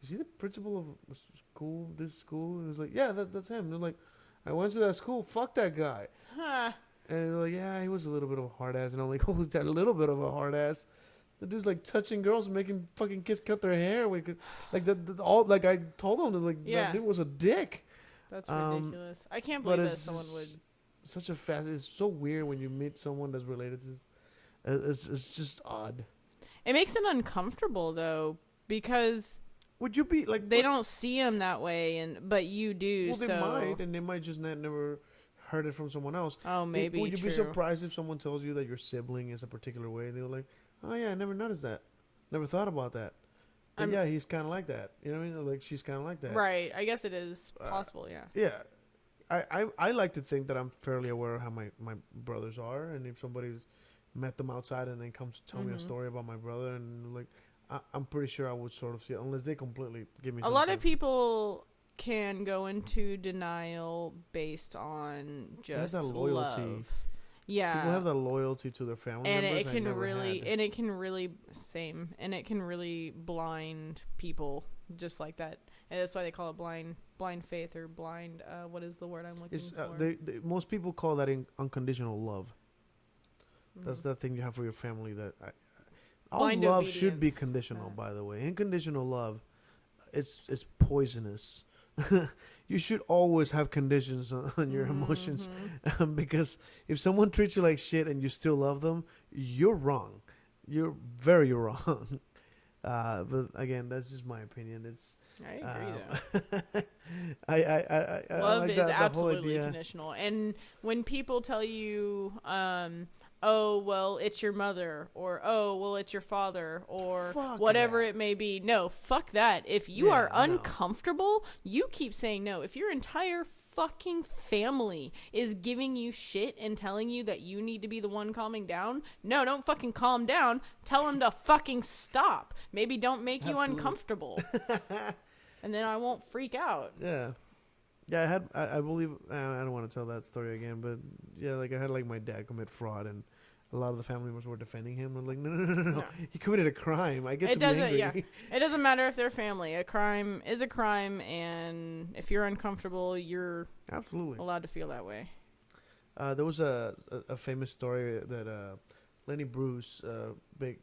is he the principal of school? This school? And he was like, yeah, that's him. And they're like, I went to that school. Fuck that guy. Huh. And they're like, yeah, he was a little bit of a hard ass. And I'm like, oh, is that a little bit of a hard ass? The dude's like touching girls and making fucking kids cut their hair. We could like all like I told him that like that dude was a dick. That's ridiculous. I can't But believe that someone would. Such a fast. It's so weird when you meet someone that's related to. It's just odd. It makes it uncomfortable though, because would you be like they don't see him that way, but you do. Well, they so. might, and they might just never heard it from someone else. Oh, maybe. Would you true. be surprised if someone tells you that your sibling is a particular way? They were like, "Oh yeah, I never noticed that. Never thought about that." But yeah, he's kind of like that. You know what I mean? Like she's kind of like that. Right. I guess it is possible. Yeah. Yeah. I like to think that I'm fairly aware of how my brothers are, and if somebody's met them outside and then comes to tell me a story about my brother, and like I'm pretty sure I would sort of see it, unless they completely give me. A lot of people can go into denial based on just loyalty. love. Yeah, people have that loyalty to their family and members. it can really, and it can really blind people just like that. And that's why they call it blind faith or blind. What is the word I'm looking for? Most people call that unconditional love. That's that thing you have for your family. That all Blind love obedience. should be conditional. By the way, unconditional love, it's poisonous. You should always have conditions on your emotions, because if someone treats you like shit and you still love them, you're wrong. You're very wrong. But again, that's just my opinion. It's. I agree. Though. I Love like is that, absolutely conditional, and when people tell you, "Oh, well, it's your mother," or "Oh, well, it's your father," or whatever it may be, no, fuck that. If you are uncomfortable, you keep saying no. If your entire fucking family is giving you shit and telling you that you need to be the one calming down, no, don't fucking calm down. Tell them to fucking stop. Maybe don't make you uncomfortable. And then I won't freak out. Yeah. Yeah, I believe, I don't want to tell that story again, but yeah, like I had like my dad commit fraud, and a lot of the family members were defending him. I'm like, no. He committed a crime. I get to be angry. Yeah. It doesn't matter if they're family. A crime is a crime, and if you're uncomfortable, you're absolutely allowed to feel that way. There was a famous story that Lenny Bruce, big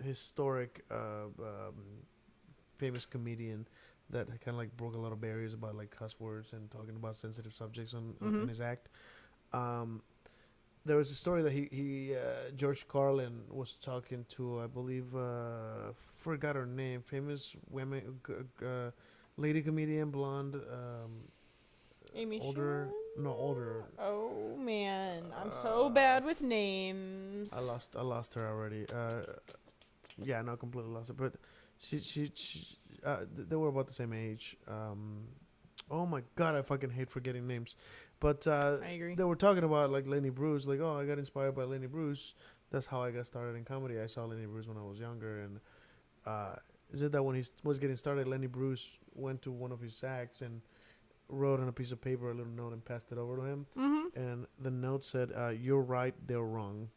historic famous comedian that kind of like broke a lot of barriers about like cuss words and talking about sensitive subjects on his act. There was a story that he George Carlin was talking to, I believe, forgot her name, famous women, lady comedian, blonde, Amy older, older. Oh man, I'm so bad with names. I lost her already. Yeah, not completely lost her, but she they were about the same age. Oh my god, I fucking hate forgetting names. But I agree. They were talking about like Lenny Bruce, like, oh, I got inspired by Lenny Bruce. That's how I got started in comedy. I saw Lenny Bruce when I was younger, and is it that when he was getting started, Lenny Bruce went to one of his acts and wrote on a piece of paper a little note and passed it over to him, and the note said, "You're right, they're wrong,"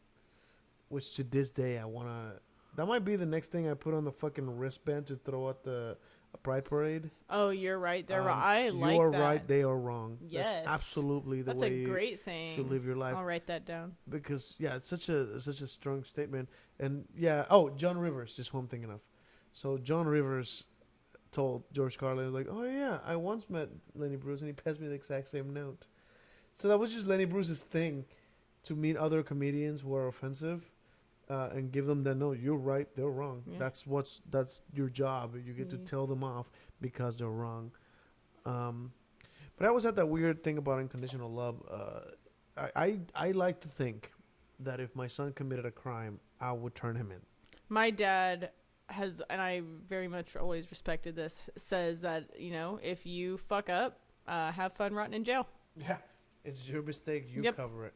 which to this day I wanna. That might be the next thing I put on the fucking wristband to throw at the Pride Parade. Oh, you're right. They're wrong. I like that. You are right. They are wrong. Yes. That's absolutely the That's way a great saying. you should live your life. I'll write that down. Because, yeah, it's such a strong statement. And, yeah. Oh, John Rivers is who I'm thinking of. So, John Rivers told George Carlin, like, oh, yeah, I once met Lenny Bruce, and he passed me the exact same note. So, that was just Lenny Bruce's thing, to meet other comedians who are offensive. And give them the no, you're right, they're wrong. Yeah. That's your job. You get to tell them off because they're wrong. But I always had that weird thing about unconditional love. I like to think that if my son committed a crime, I would turn him in. My dad has, and I very much always respected this, says that, if you fuck up, have fun rotting in jail. Yeah, it's your mistake. You cover it.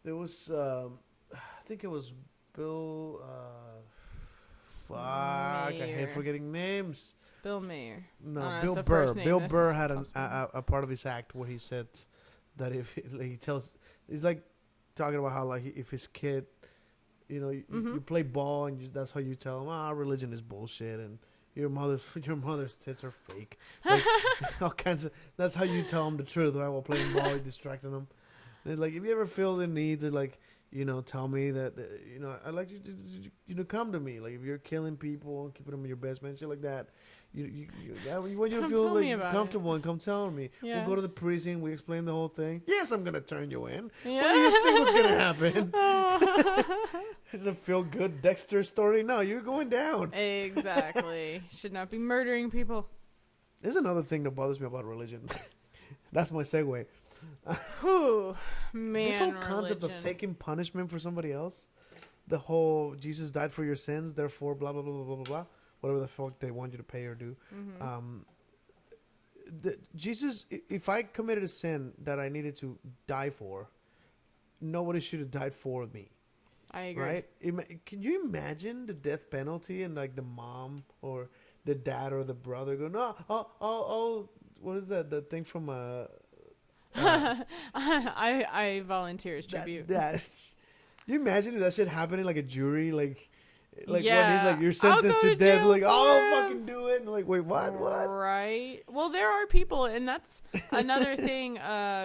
There was. I think it was Bill. Fuck, Mayer. I hate forgetting names. Bill Mayer. No, Bill Burr. Bill Burr had a part of his act where he said that if he tells, he's like talking about how like if his kid, you play ball and that's how you tell him, religion is bullshit and your mother's tits are fake. Like, all kinds of. That's how you tell him the truth, right? While playing ball, distracting them. And it's like if you ever feel the need to like. tell me that, I'd like you to come to me. Like, if you're killing people and keeping them in your basement, shit like that, when you Come feel tell me about comfortable and come tell me. Yeah. We'll go to the precinct. We explain the whole thing. Yes, I'm gonna turn you in. Yeah. What do you think was gonna happen? It's a feel good Dexter story. No, you're going down. Exactly. Should not be murdering people. There's another thing that bothers me about religion. That's my segue. Whew, man. This whole concept religion. of taking punishment for somebody else, the whole Jesus died for your sins, therefore blah blah blah blah blah blah blah, whatever the fuck they want you to pay or do. Jesus, if I committed a sin that I needed to die for, nobody should have died for me. I agree. Right? Can you imagine the death penalty and like the mom or the dad or the brother go, no, what is that? The thing from I volunteer as tribute. That's. You imagine if that shit happening like a jury, like when Yeah. he's like, you're I'll sentenced go to to death, jail like, for I'll him. fucking do it, and like, wait, what? Right. Well, there are people, and that's another thing.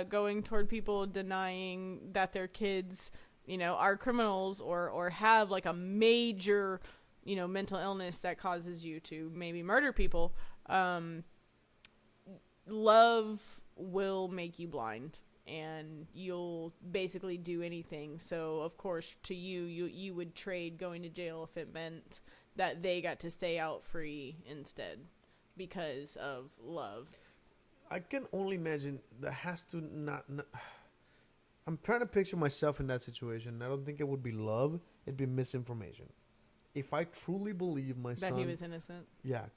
Going toward people denying that their kids, are criminals or have like a major, mental illness that causes you to maybe murder people. Love will make you blind, and you'll basically do anything. So of course, to you would trade going to jail if it meant that they got to stay out free instead because of love. I can only imagine that has to not. I'm trying to picture myself in that situation. I don't think it would be love. It'd be misinformation. If I truly believe my That son, he was innocent.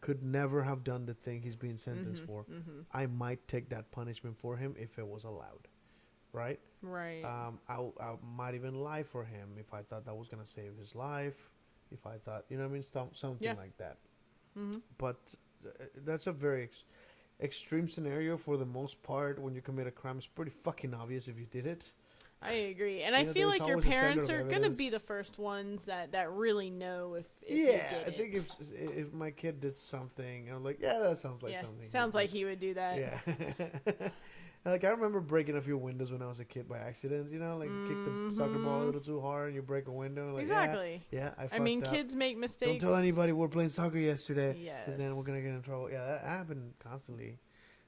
could never have done the thing he's being sentenced for, I might take that punishment for him if it was allowed, right? Right. I might even lie for him if I thought that was gonna save his life. If I thought, something like that. But that's a very extreme scenario for the most part. When you commit a crime, it's pretty fucking obvious if you did it. I agree, and I feel there's like your always a standard parents of are gonna evidence. be the first ones that really know if you Yeah, did I think it. if my kid did something, I'm like, yeah, that sounds like something. Sounds like he would do that. Yeah. Like, I remember breaking a few windows when I was a kid by accident, like you kick the soccer ball a little too hard and you break a window. Like, Exactly. Yeah, I I mean, fucked up. kids make mistakes. Don't tell anybody we're playing soccer yesterday. Yes. Because then we're going to get in trouble. Yeah, that happened constantly.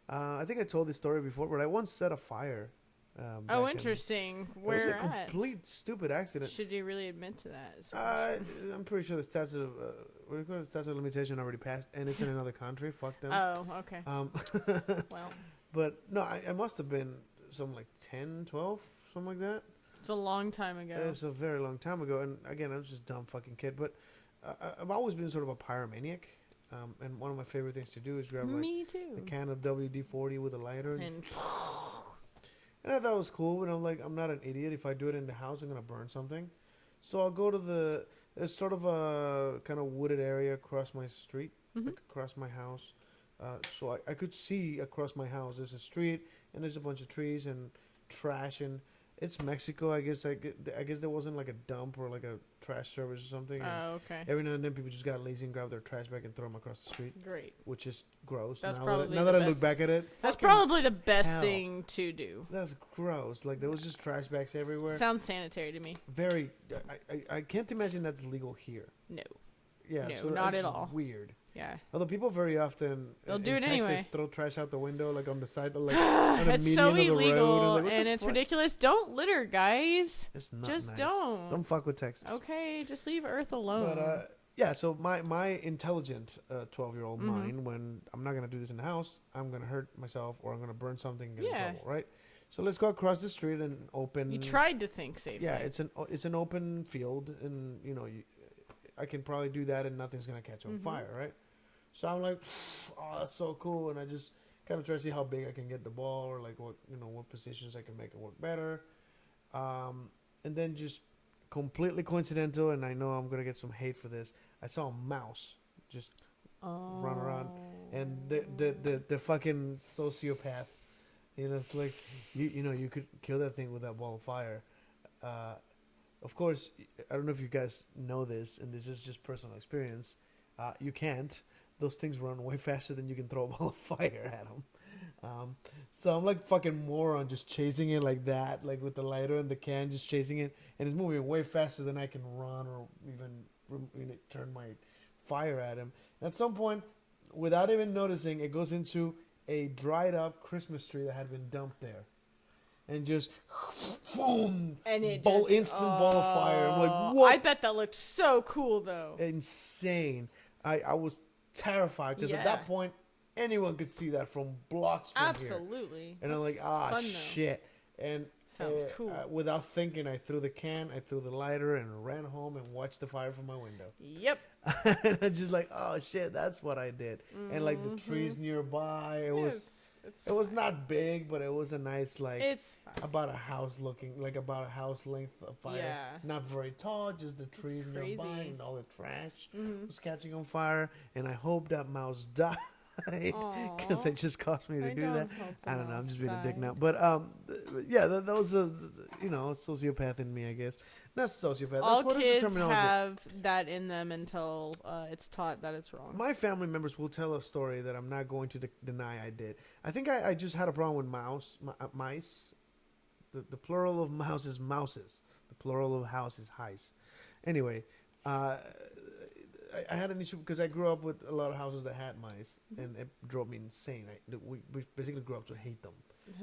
I think I told this story before, but I once set a fire. Oh, back in- interesting. It was Where a at? complete stupid accident. Should you really admit to that? is the question. I'm pretty sure the statute of statute of limitation already passed, and it's in another country. Fuck them. Oh, okay. Well, But no, I must have been something like 10, 12, something like that. it's a long time ago. It's a very long time ago, and again, I was just a dumb fucking kid. But I've always been sort of a pyromaniac, and one of my favorite things to do is grab like Me a too. can of WD-40 with a lighter, And and I thought it was cool. But I'm like, I'm not an idiot. If I do it in the house, I'm gonna burn something. So I'll go to there's sort of a kind of wooded area across my street, like across my house. So I could see across my house. There's a street, and there's a bunch of trees and trash, and it's Mexico. I guess there wasn't like a dump or like a trash service or something. and oh, okay. every now and then, people just got lazy and grabbed their trash bag and throw them across the street, Great. which is gross. That's now probably now the that I look best- back at it, That's fucking probably the best hell. thing to do. That's gross. Like, there was just trash bags everywhere. Sounds sanitary to me. Very. I can't imagine that's legal here. No. Yeah, No, so not that's at all. Weird. Yeah. Although people very often They'll in do it Texas anyway. throw trash out the window, like on the side, like on the It's so median of the road. illegal Like, what and the it's fuck? ridiculous. Don't litter, guys. It's not Just nice. don't. Don't fuck with Texas. Okay, just leave Earth alone. But yeah, so my intelligent 12-year-old mind, when I'm not gonna do this in the house, I'm gonna hurt myself or I'm gonna burn something and get in Yeah. trouble, right? So let's go across the street and open. you tried to think safely. Yeah, it's an open field, and I can probably do that, and nothing's gonna catch on fire, right? So I'm like, oh, that's so cool, and I just kind of try to see how big I can get the ball, or like what positions I can make it work better, and then just completely coincidental, and I know I'm gonna get some hate for this. I saw a mouse just run around, and the fucking sociopath, it's like you could kill that thing with that ball of fire. Of course, I don't know if you guys know this, and this is just personal experience. You can't. Those things run way faster than you can throw a ball of fire at them. So I'm like fucking moron just chasing it like that, like with the lighter and the can, just chasing it, and it's moving way faster than I can run or even turn my fire at him. At some point, without even noticing, it goes into a dried up Christmas tree that had been dumped there, and just boom, And it instant ball of fire. I'm like, what? I bet that looked so cool though. Insane. I was terrified because at that point anyone could see that from blocks from here. Absolutely. And I'm like, shit. And sounds cool. Without thinking, I threw the can, I threw the lighter, and ran home and watched the fire from my window. Yep. And I just like, oh shit, that's what I did. And like the trees nearby, it was not big, but it was a nice like it's about a house length of fire. Yeah. Not very tall, just the trees nearby and all the trash Mm-hmm. was catching on fire. And I hope that mouse died. Because it just cost me to do that. I don't know. I'm just being a dick now. But yeah, that was a sociopath in me, I guess. Not sociopath. All What is the kids terminology? have that in them until it's taught that it's wrong. My family members will tell a story that I'm not going to deny I did. I think I just had a problem with mice. The plural of mouse is mouses. The plural of house is heis. Anyway, I had an issue because I grew up with a lot of houses that had mice, and it drove me insane. We basically grew up to hate them.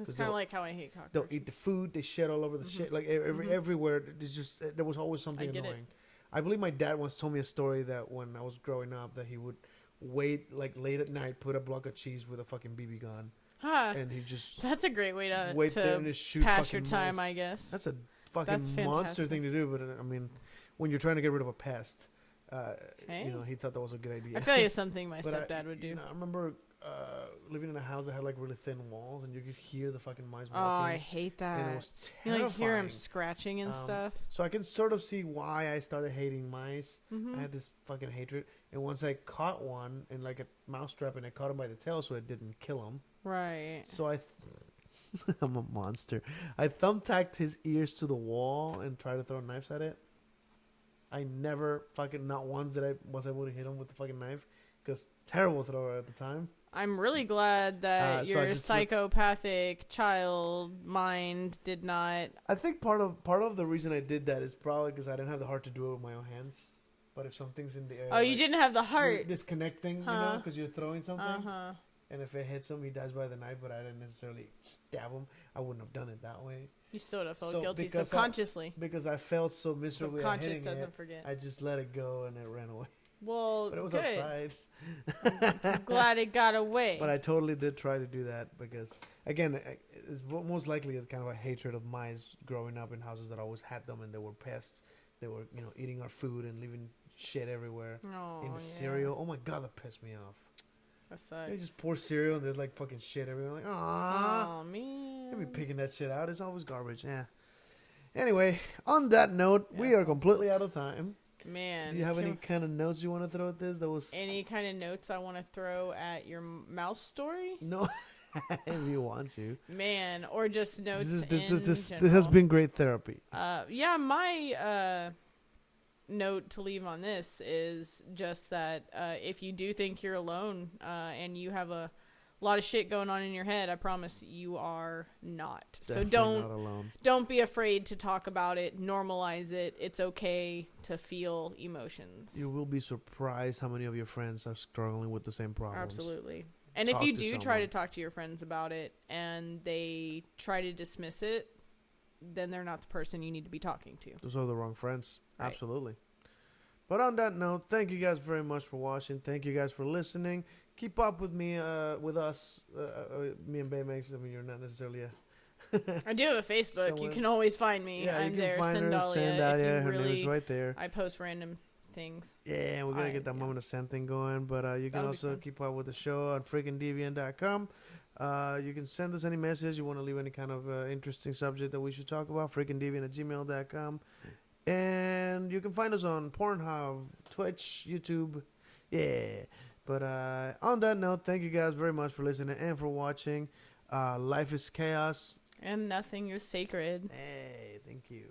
It's kind of like how I hate cockroaches. They'll eat the food. They shed all over the shit. Like everywhere. There's just there was always something annoying. I believe my dad once told me a story that when I was growing up, that he would wait like late at night, put a block of cheese with a fucking BB gun, and he just that's a great way to wait there and just shoot pass your fucking time, mice. I guess. That's a fucking monster thing to do. But I mean, when you're trying to get rid of a pest. He thought that was a good idea. I feel like it's something my stepdad would do. I remember living in a house that had like really thin walls, and you could hear the fucking mice walking. Oh, I hate that. And it was you terrifying. like hear him scratching and stuff. So I can sort of see why I started hating mice. Mm-hmm. I had this fucking hatred, and once I caught one in like a mousetrap, and I caught him by the tail, so it didn't kill him. Right. So I'm a monster. I thumbtacked his ears to the wall and tried to throw knives at it. I never not once did I was able to hit him with the fucking knife, because terrible thrower at the time. I'm really glad that your psychopathic child mind did not. I think part of the reason I did that is probably because I didn't have the heart to do it with my own hands. But if something's in the air, you didn't have the heart. Disconnecting, because you're throwing something. And if it hits him, he dies by the knife. But I didn't necessarily stab him. I wouldn't have done it that way. You still would have felt guilty subconsciously. Because I felt so miserably at hitting doesn't forget. I just let it go and it ran away. Well, but it was good. outside. I'm glad it got away. But I totally did try to do that because, again, it's most likely a kind of a hatred of mice growing up in houses that always had them, and they were pests. They were, eating our food and leaving shit everywhere in the cereal. Oh my god, that pissed me off. That sucks. They just pour cereal and there's like fucking shit everywhere. Like, oh man. I'll be picking that shit out. It's always garbage. Yeah. Anyway, on that note, we are completely out of time. Man. Do you have any kind of notes you want to throw at this? Any kind of notes I want to throw at your mouse story? No, if you want to. Man, or just notes This has been great therapy. My note to leave on this is just that if you do think you're alone and you have a lot of shit going on in your head, I promise you are not. Definitely so not alone. Don't be afraid to talk about it, normalize it. It's okay to feel emotions. You will be surprised how many of your friends are struggling with the same problems. Absolutely. And if you do try to talk to your friends about it and they try to dismiss it, then they're not the person you need to be talking to. Those are the wrong friends. Right. Absolutely. But on that note, thank you guys very much for watching. Thank you guys for listening. Keep up with me, with us, me and Baymax. I mean, you're not necessarily I do have a Facebook. You can always find me. Yeah, I'm you can there. find her, Sandalia. Her name is right there. I post random things. Yeah, we're going to get that moment of send thing going. But you can also keep up with the show on freakingdeviant.com. You can send us any message. You want to leave any kind of interesting subject that we should talk about, freakingdeviant@gmail.com. And you can find us on Pornhub, Twitch, YouTube. Yeah. But on that note, thank you guys very much for listening and for watching. Life is chaos. And nothing is sacred. Hey, thank you.